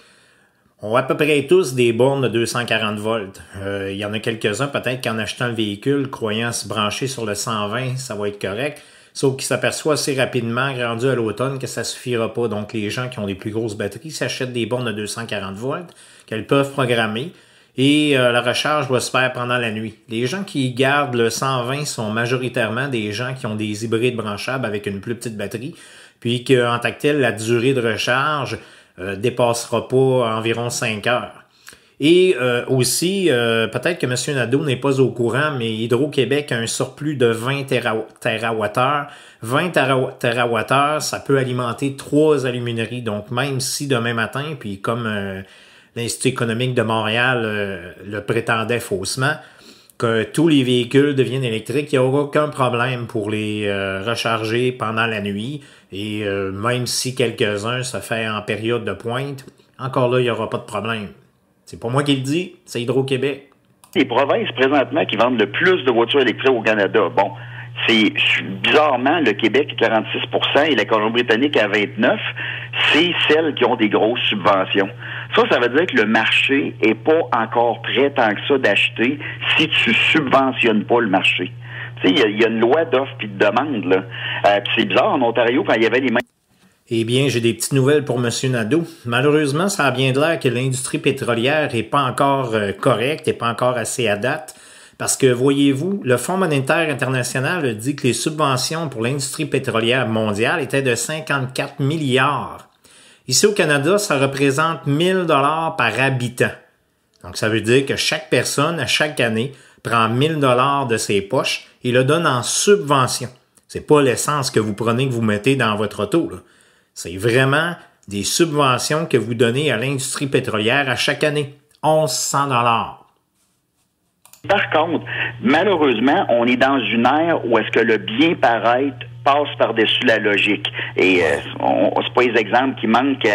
ont à peu près tous des bornes de 240 volts. Il y en a quelques-uns, peut-être qu'en achetant le véhicule, croyant se brancher sur le 120, ça va être correct. Sauf qu'ils s'aperçoivent assez rapidement, rendu à l'automne, que ça suffira pas. Donc, les gens qui ont des plus grosses batteries s'achètent des bornes de 240 volts qu'elles peuvent programmer. Et la recharge va se faire pendant la nuit. Les gens qui gardent le 120 sont majoritairement des gens qui ont des hybrides branchables avec une plus petite batterie. Puis qu'en tant que tel, la durée de recharge dépassera pas environ 5 heures. Et aussi, peut-être que M. Nadeau n'est pas au courant, mais Hydro-Québec a un surplus de 20 TWh. 20 TWh, ça peut alimenter 3 alumineries. Donc, même si demain matin, puis comme l'Institut économique de Montréal le prétendait faussement, que tous les véhicules deviennent électriques, il n'y aura aucun problème pour les recharger pendant la nuit. Et même si quelques-uns se fait en période de pointe, encore là, il n'y aura pas de problème. C'est pas moi qui le dis, c'est Hydro-Québec. Les provinces présentement qui vendent le plus de voitures électriques au Canada, bon, c'est bizarrement le Québec à 46% et la Colombie-Britannique à 29%, c'est celles qui ont des grosses subventions. Ça veut dire que le marché est pas encore prêt tant que ça d'acheter si tu subventionnes pas le marché. Tu sais, il y a une loi d'offre puis de demande, là. Puis c'est bizarre, en Ontario, quand il y avait les mêmes... Eh bien, j'ai des petites nouvelles pour M. Nadeau. Malheureusement, ça a bien de l'air que l'industrie pétrolière est pas encore correcte, est pas encore assez à date, Parce que, voyez-vous, le Fonds monétaire international a dit que les subventions pour l'industrie pétrolière mondiale étaient de 54 milliards. Ici au Canada, ça représente 1000 $ par habitant. Donc, ça veut dire que chaque personne, à chaque année, prend 1000 $ de ses poches et le donne en subvention. C'est pas l'essence que vous prenez, que vous mettez dans votre auto, là. C'est vraiment des subventions que vous donnez à l'industrie pétrolière à chaque année. 1100 $. Par contre, malheureusement, on est dans une ère où est-ce que le bien paraître passe par-dessus la logique. Et c'est pas les exemples qui manquent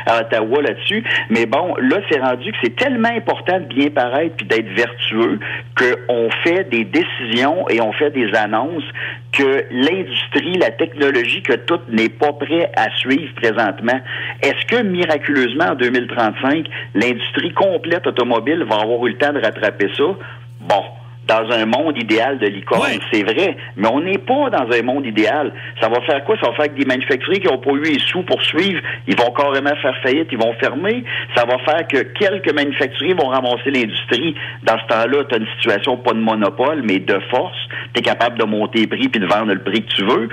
à Ottawa là-dessus, mais bon, là, c'est rendu que c'est tellement important de bien paraître puis d'être vertueux qu'on fait des décisions et on fait des annonces que l'industrie, la technologie, que tout n'est pas prêt à suivre présentement. Est-ce que, miraculeusement, en 2035, l'industrie complète automobile va avoir eu le temps de rattraper ça? Bon. Dans un monde idéal de licorne, c'est vrai, mais on n'est pas dans un monde idéal. Ça va faire quoi? Ça va faire que des manufacturiers qui n'ont pas eu les sous pour suivre, ils vont carrément faire faillite, ils vont fermer. Ça va faire que quelques manufacturiers vont ramasser l'industrie. Dans ce temps-là, tu as une situation pas de monopole, mais de force. Tu es capable de monter les prix puis de vendre le prix que tu veux.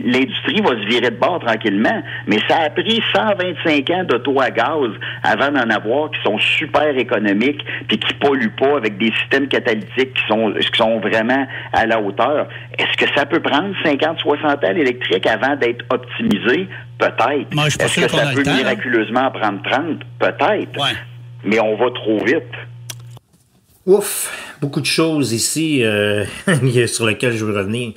L'industrie va se virer de bord tranquillement, mais ça a pris 125 ans d'auto à gaz avant d'en avoir qui sont super économiques puis qui polluent pas avec des systèmes catalytiques qui sont vraiment à la hauteur. Est-ce que ça peut prendre 50-60 ans l'électrique avant d'être optimisé? Peut-être. Moi, est-ce que ça peut miraculeusement prendre 30? Peut-être. Ouais. Mais on va trop vite. Ouf! Beaucoup de choses ici sur lesquelles je veux revenir.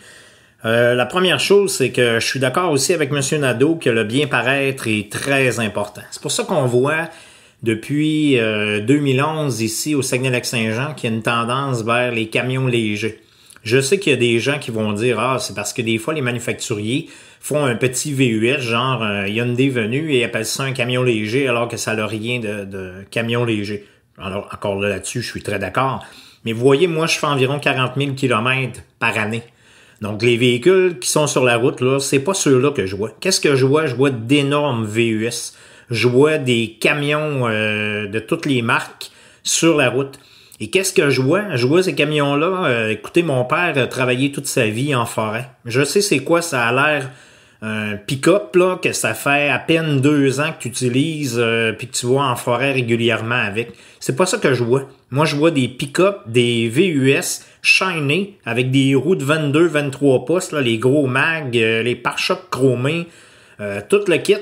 La première chose, c'est que je suis d'accord aussi avec M. Nadeau que le bien-paraître est très important. C'est pour ça qu'on voit depuis 2011 ici au Saguenay-Lac-Saint-Jean qu'il y a une tendance vers les camions légers. Je sais qu'il y a des gens qui vont dire « Ah, c'est parce que des fois les manufacturiers font un petit VUS, genre Hyundai venu et appellent ça un camion léger alors que ça n'a rien de camion léger. » Alors, encore là-dessus, je suis très d'accord. Mais vous voyez, moi, je fais environ 40 000 km par année. Donc, les véhicules qui sont sur la route, là, c'est pas ceux-là que je vois. Qu'est-ce que je vois? Je vois d'énormes VUS. Je vois des camions de toutes les marques sur la route. Et qu'est-ce que je vois? Je vois ces camions-là. Écoutez, mon père a travaillé toute sa vie en forêt. Je sais c'est quoi, ça a l'air un pick-up, là, que ça fait à peine 2 ans que tu utilises puis que tu vas en forêt régulièrement avec. C'est pas ça que je vois. Moi, je vois des pick-up, des VUS shiny avec des roues de 22-23 pouces, là, les gros mags, les pare-chocs chromés, tout le kit.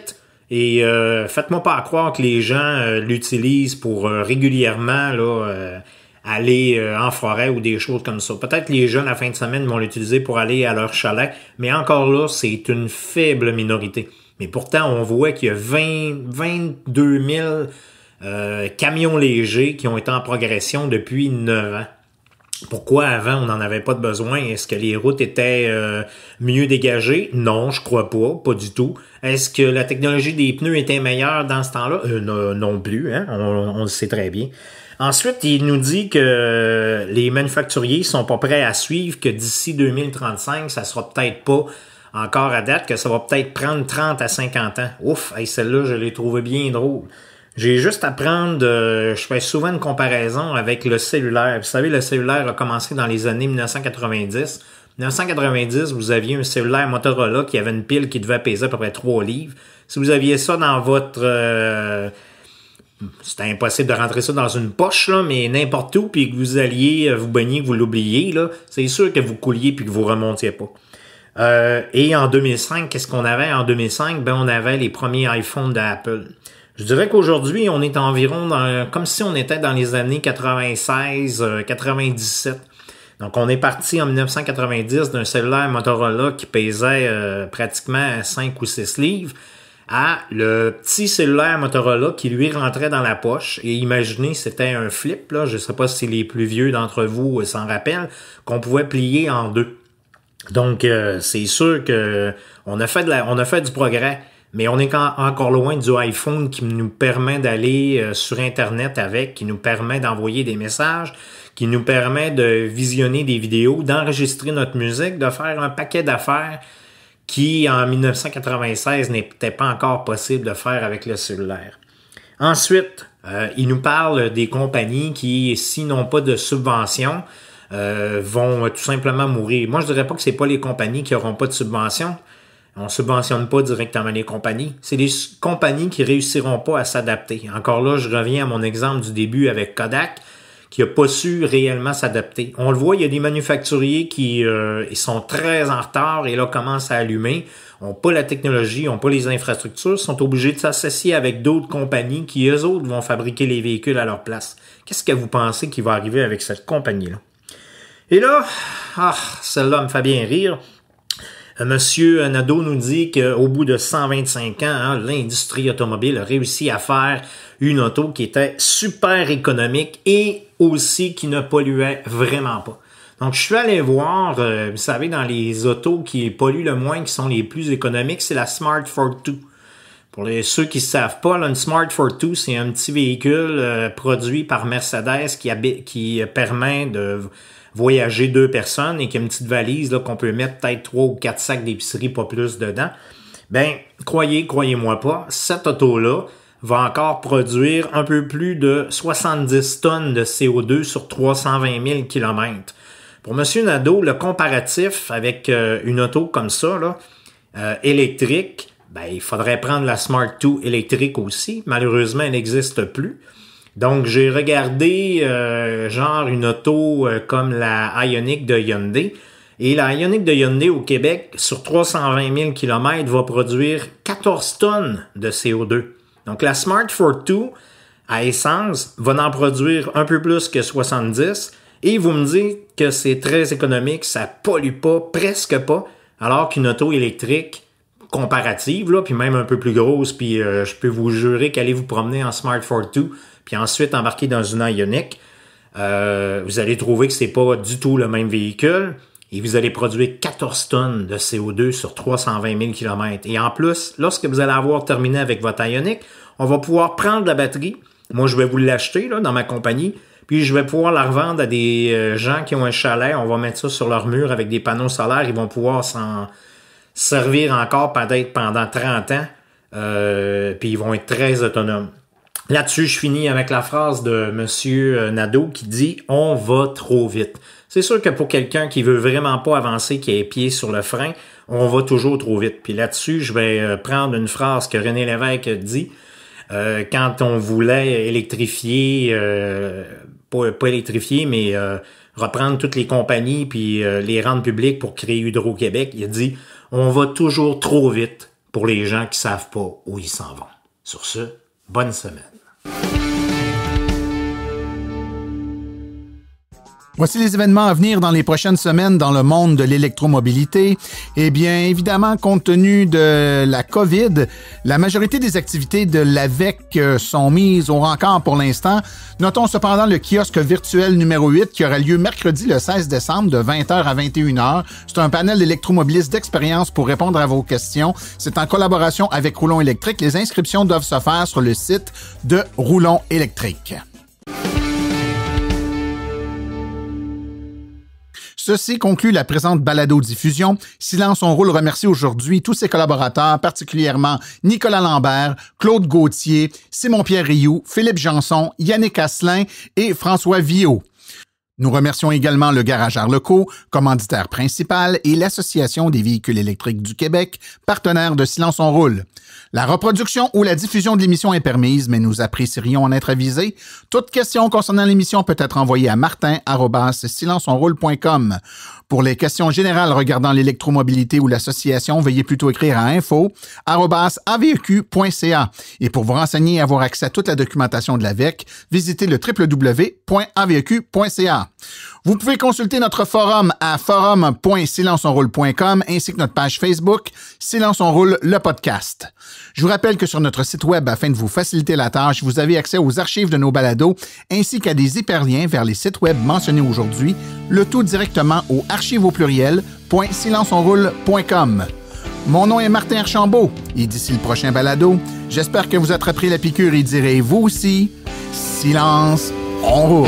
Et faites-moi pas croire que les gens l'utilisent pour régulièrement là aller en forêt ou des choses comme ça. Peut-être les jeunes à la fin de semaine vont l'utiliser pour aller à leur chalet, mais encore là, c'est une faible minorité. Mais pourtant, on voit qu'il y a 22 000 camions légers qui ont été en progression depuis 9 ans. Pourquoi avant on n'en avait pas de besoin? Est-ce que les routes étaient mieux dégagées? Non, je crois pas du tout. Est-ce que la technologie des pneus était meilleure dans ce temps-là? Non plus, hein? On le sait très bien. Ensuite, il nous dit que les manufacturiers sont pas prêts à suivre, que d'ici 2035, ça sera peut-être pas encore à date, que ça va peut-être prendre 30 à 50 ans. Ouf, celle-là, je l'ai trouvée bien drôle. J'ai juste à prendre, je fais souvent une comparaison avec le cellulaire. Vous savez, le cellulaire a commencé dans les années 1990. 1990, vous aviez un cellulaire Motorola qui avait une pile qui devait peser à peu près 3 livres. Si vous aviez ça dans votre... c'était impossible de rentrer ça dans une poche, là, mais n'importe où, puis que vous alliez vous baigner, que vous l'oubliez, là, c'est sûr que vous couliez puis que vous remontiez pas. Et en 2005, qu'est-ce qu'on avait en 2005? Ben, on avait les premiers iPhones d'Apple. Je dirais qu'aujourd'hui, on est environ comme si on était dans les années 96, 97. Donc, on est parti en 1990 d'un cellulaire Motorola qui pesait pratiquement 5 ou 6 livres à le petit cellulaire Motorola qui lui rentrait dans la poche. Et imaginez, c'était un flip, là, je sais pas si les plus vieux d'entre vous s'en rappellent, qu'on pouvait plier en 2. Donc, c'est sûr que on a fait du progrès. Mais on est encore loin du iPhone qui nous permet d'aller sur Internet avec, qui nous permet d'envoyer des messages, qui nous permet de visionner des vidéos, d'enregistrer notre musique, de faire un paquet d'affaires qui, en 1996, n'était pas encore possible de faire avec le cellulaire. Ensuite, Il nous parle des compagnies qui, s'ils n'ont pas de subvention, vont tout simplement mourir. Moi, je dirais pas que c'est pas les compagnies qui n'auront pas de subvention. On subventionne pas directement les compagnies. C'est les compagnies qui réussiront pas à s'adapter. Encore là, je reviens à mon exemple du début avec Kodak, qui a pas su réellement s'adapter. On le voit, il y a des manufacturiers qui ils sont très en retard et là commencent à allumer. Ont pas la technologie, ont pas les infrastructures, sont obligés de s'associer avec d'autres compagnies qui, eux autres, vont fabriquer les véhicules à leur place. Qu'est-ce que vous pensez qui va arriver avec cette compagnie-là? Et là, celle-là me fait bien rire. Monsieur Nadeau nous dit qu'au bout de 125 ans, l'industrie automobile a réussi à faire une auto qui était super économique et aussi qui ne polluait vraiment pas. Donc, je suis allé voir, vous savez, dans les autos qui polluent le moins, qui sont les plus économiques, c'est la Smart Fortwo. Pour ceux qui ne savent pas, là, une Smart Fortwo, c'est un petit véhicule produit par Mercedes qui permet de voyager 2 personnes et qui a une petite valise là, qu'on peut mettre peut-être 3 ou 4 sacs d'épicerie, pas plus dedans. Ben, croyez-moi pas, cette auto-là va encore produire un peu plus de 70 tonnes de CO2 sur 320 000 km. Pour M. Nadeau, le comparatif avec une auto comme ça, là, électrique, ben, il faudrait prendre la Smart 2 électrique aussi. Malheureusement, elle n'existe plus. Donc, j'ai regardé genre une auto comme la Ioniq de Hyundai. Et la Ioniq de Hyundai au Québec, sur 320 000 km, va produire 14 tonnes de CO2. Donc, la Smart Fortwo, à essence, va en produire un peu plus que 70. Et vous me dites que c'est très économique, ça pollue pas, presque pas, alors qu'une auto électrique comparative, là, puis même un peu plus grosse, puis je peux vous jurer qu'allez vous promener en Smart Fortwo, puis ensuite embarquer dans une Ioniq, vous allez trouver que c'est pas du tout le même véhicule et vous allez produire 14 tonnes de CO2 sur 320 000 km. Et en plus, lorsque vous allez avoir terminé avec votre Ioniq, on va pouvoir prendre la batterie. Moi, je vais vous l'acheter là dans ma compagnie, puis je vais pouvoir la revendre à des gens qui ont un chalet. On va mettre ça sur leur mur avec des panneaux solaires. Ils vont pouvoir s'en servir encore peut-être pendant 30 ans, puis ils vont être très autonomes. Là-dessus, je finis avec la phrase de Monsieur Nadeau qui dit « On va trop vite ». C'est sûr que pour quelqu'un qui veut vraiment pas avancer, qui a les pieds sur le frein, on va toujours trop vite. Puis là-dessus, je vais prendre une phrase que René Lévesque dit quand on voulait électrifier, pas électrifier, mais reprendre toutes les compagnies puis les rendre publiques pour créer Hydro-Québec. Il a dit « On va toujours trop vite pour les gens qui savent pas où ils s'en vont ». Sur ce, bonne semaine. Voici les événements à venir dans les prochaines semaines dans le monde de l'électromobilité. Eh bien, évidemment, compte tenu de la COVID, la majorité des activités de l'AVEC sont mises au rencard pour l'instant. Notons cependant le kiosque virtuel numéro 8 qui aura lieu mercredi le 16 décembre de 20h à 21h. C'est un panel d'électromobilistes d'expérience pour répondre à vos questions. C'est en collaboration avec Roulon Électrique. Les inscriptions doivent se faire sur le site de Roulon Électrique. Ceci conclut la présente balado-diffusion. Silence on roule remercie aujourd'hui tous ses collaborateurs, particulièrement Nicolas Lambert, Claude Gauthier, Simon-Pierre Rioux, Philippe Janson, Yannick Asselin et François Viault. Nous remercions également le Garage Arleco, commanditaire principal, et l'Association des véhicules électriques du Québec, partenaire de Silence on roule. La reproduction ou la diffusion de l'émission est permise, mais nous apprécierions en être avisés. Toute question concernant l'émission peut être envoyée à martin@silenceonroule.com. Pour les questions générales regardant l'électromobilité ou l'association, veuillez plutôt écrire à info@aveq.ca. Et pour vous renseigner et avoir accès à toute la documentation de l'AVEC, visitez le www.aveq.ca. Vous pouvez consulter notre forum à forum.silenceonroule.com ainsi que notre page Facebook Silence on roule le podcast. Je vous rappelle que sur notre site web, afin de vous faciliter la tâche, vous avez accès aux archives de nos balados ainsi qu'à des hyperliens vers les sites web mentionnés aujourd'hui, le tout directement au archiveaupluriel.silenceonroule.com. Mon nom est Martin Archambault et d'ici le prochain balado, j'espère que vous attraperez la piqûre et direz vous aussi, silence, on roule.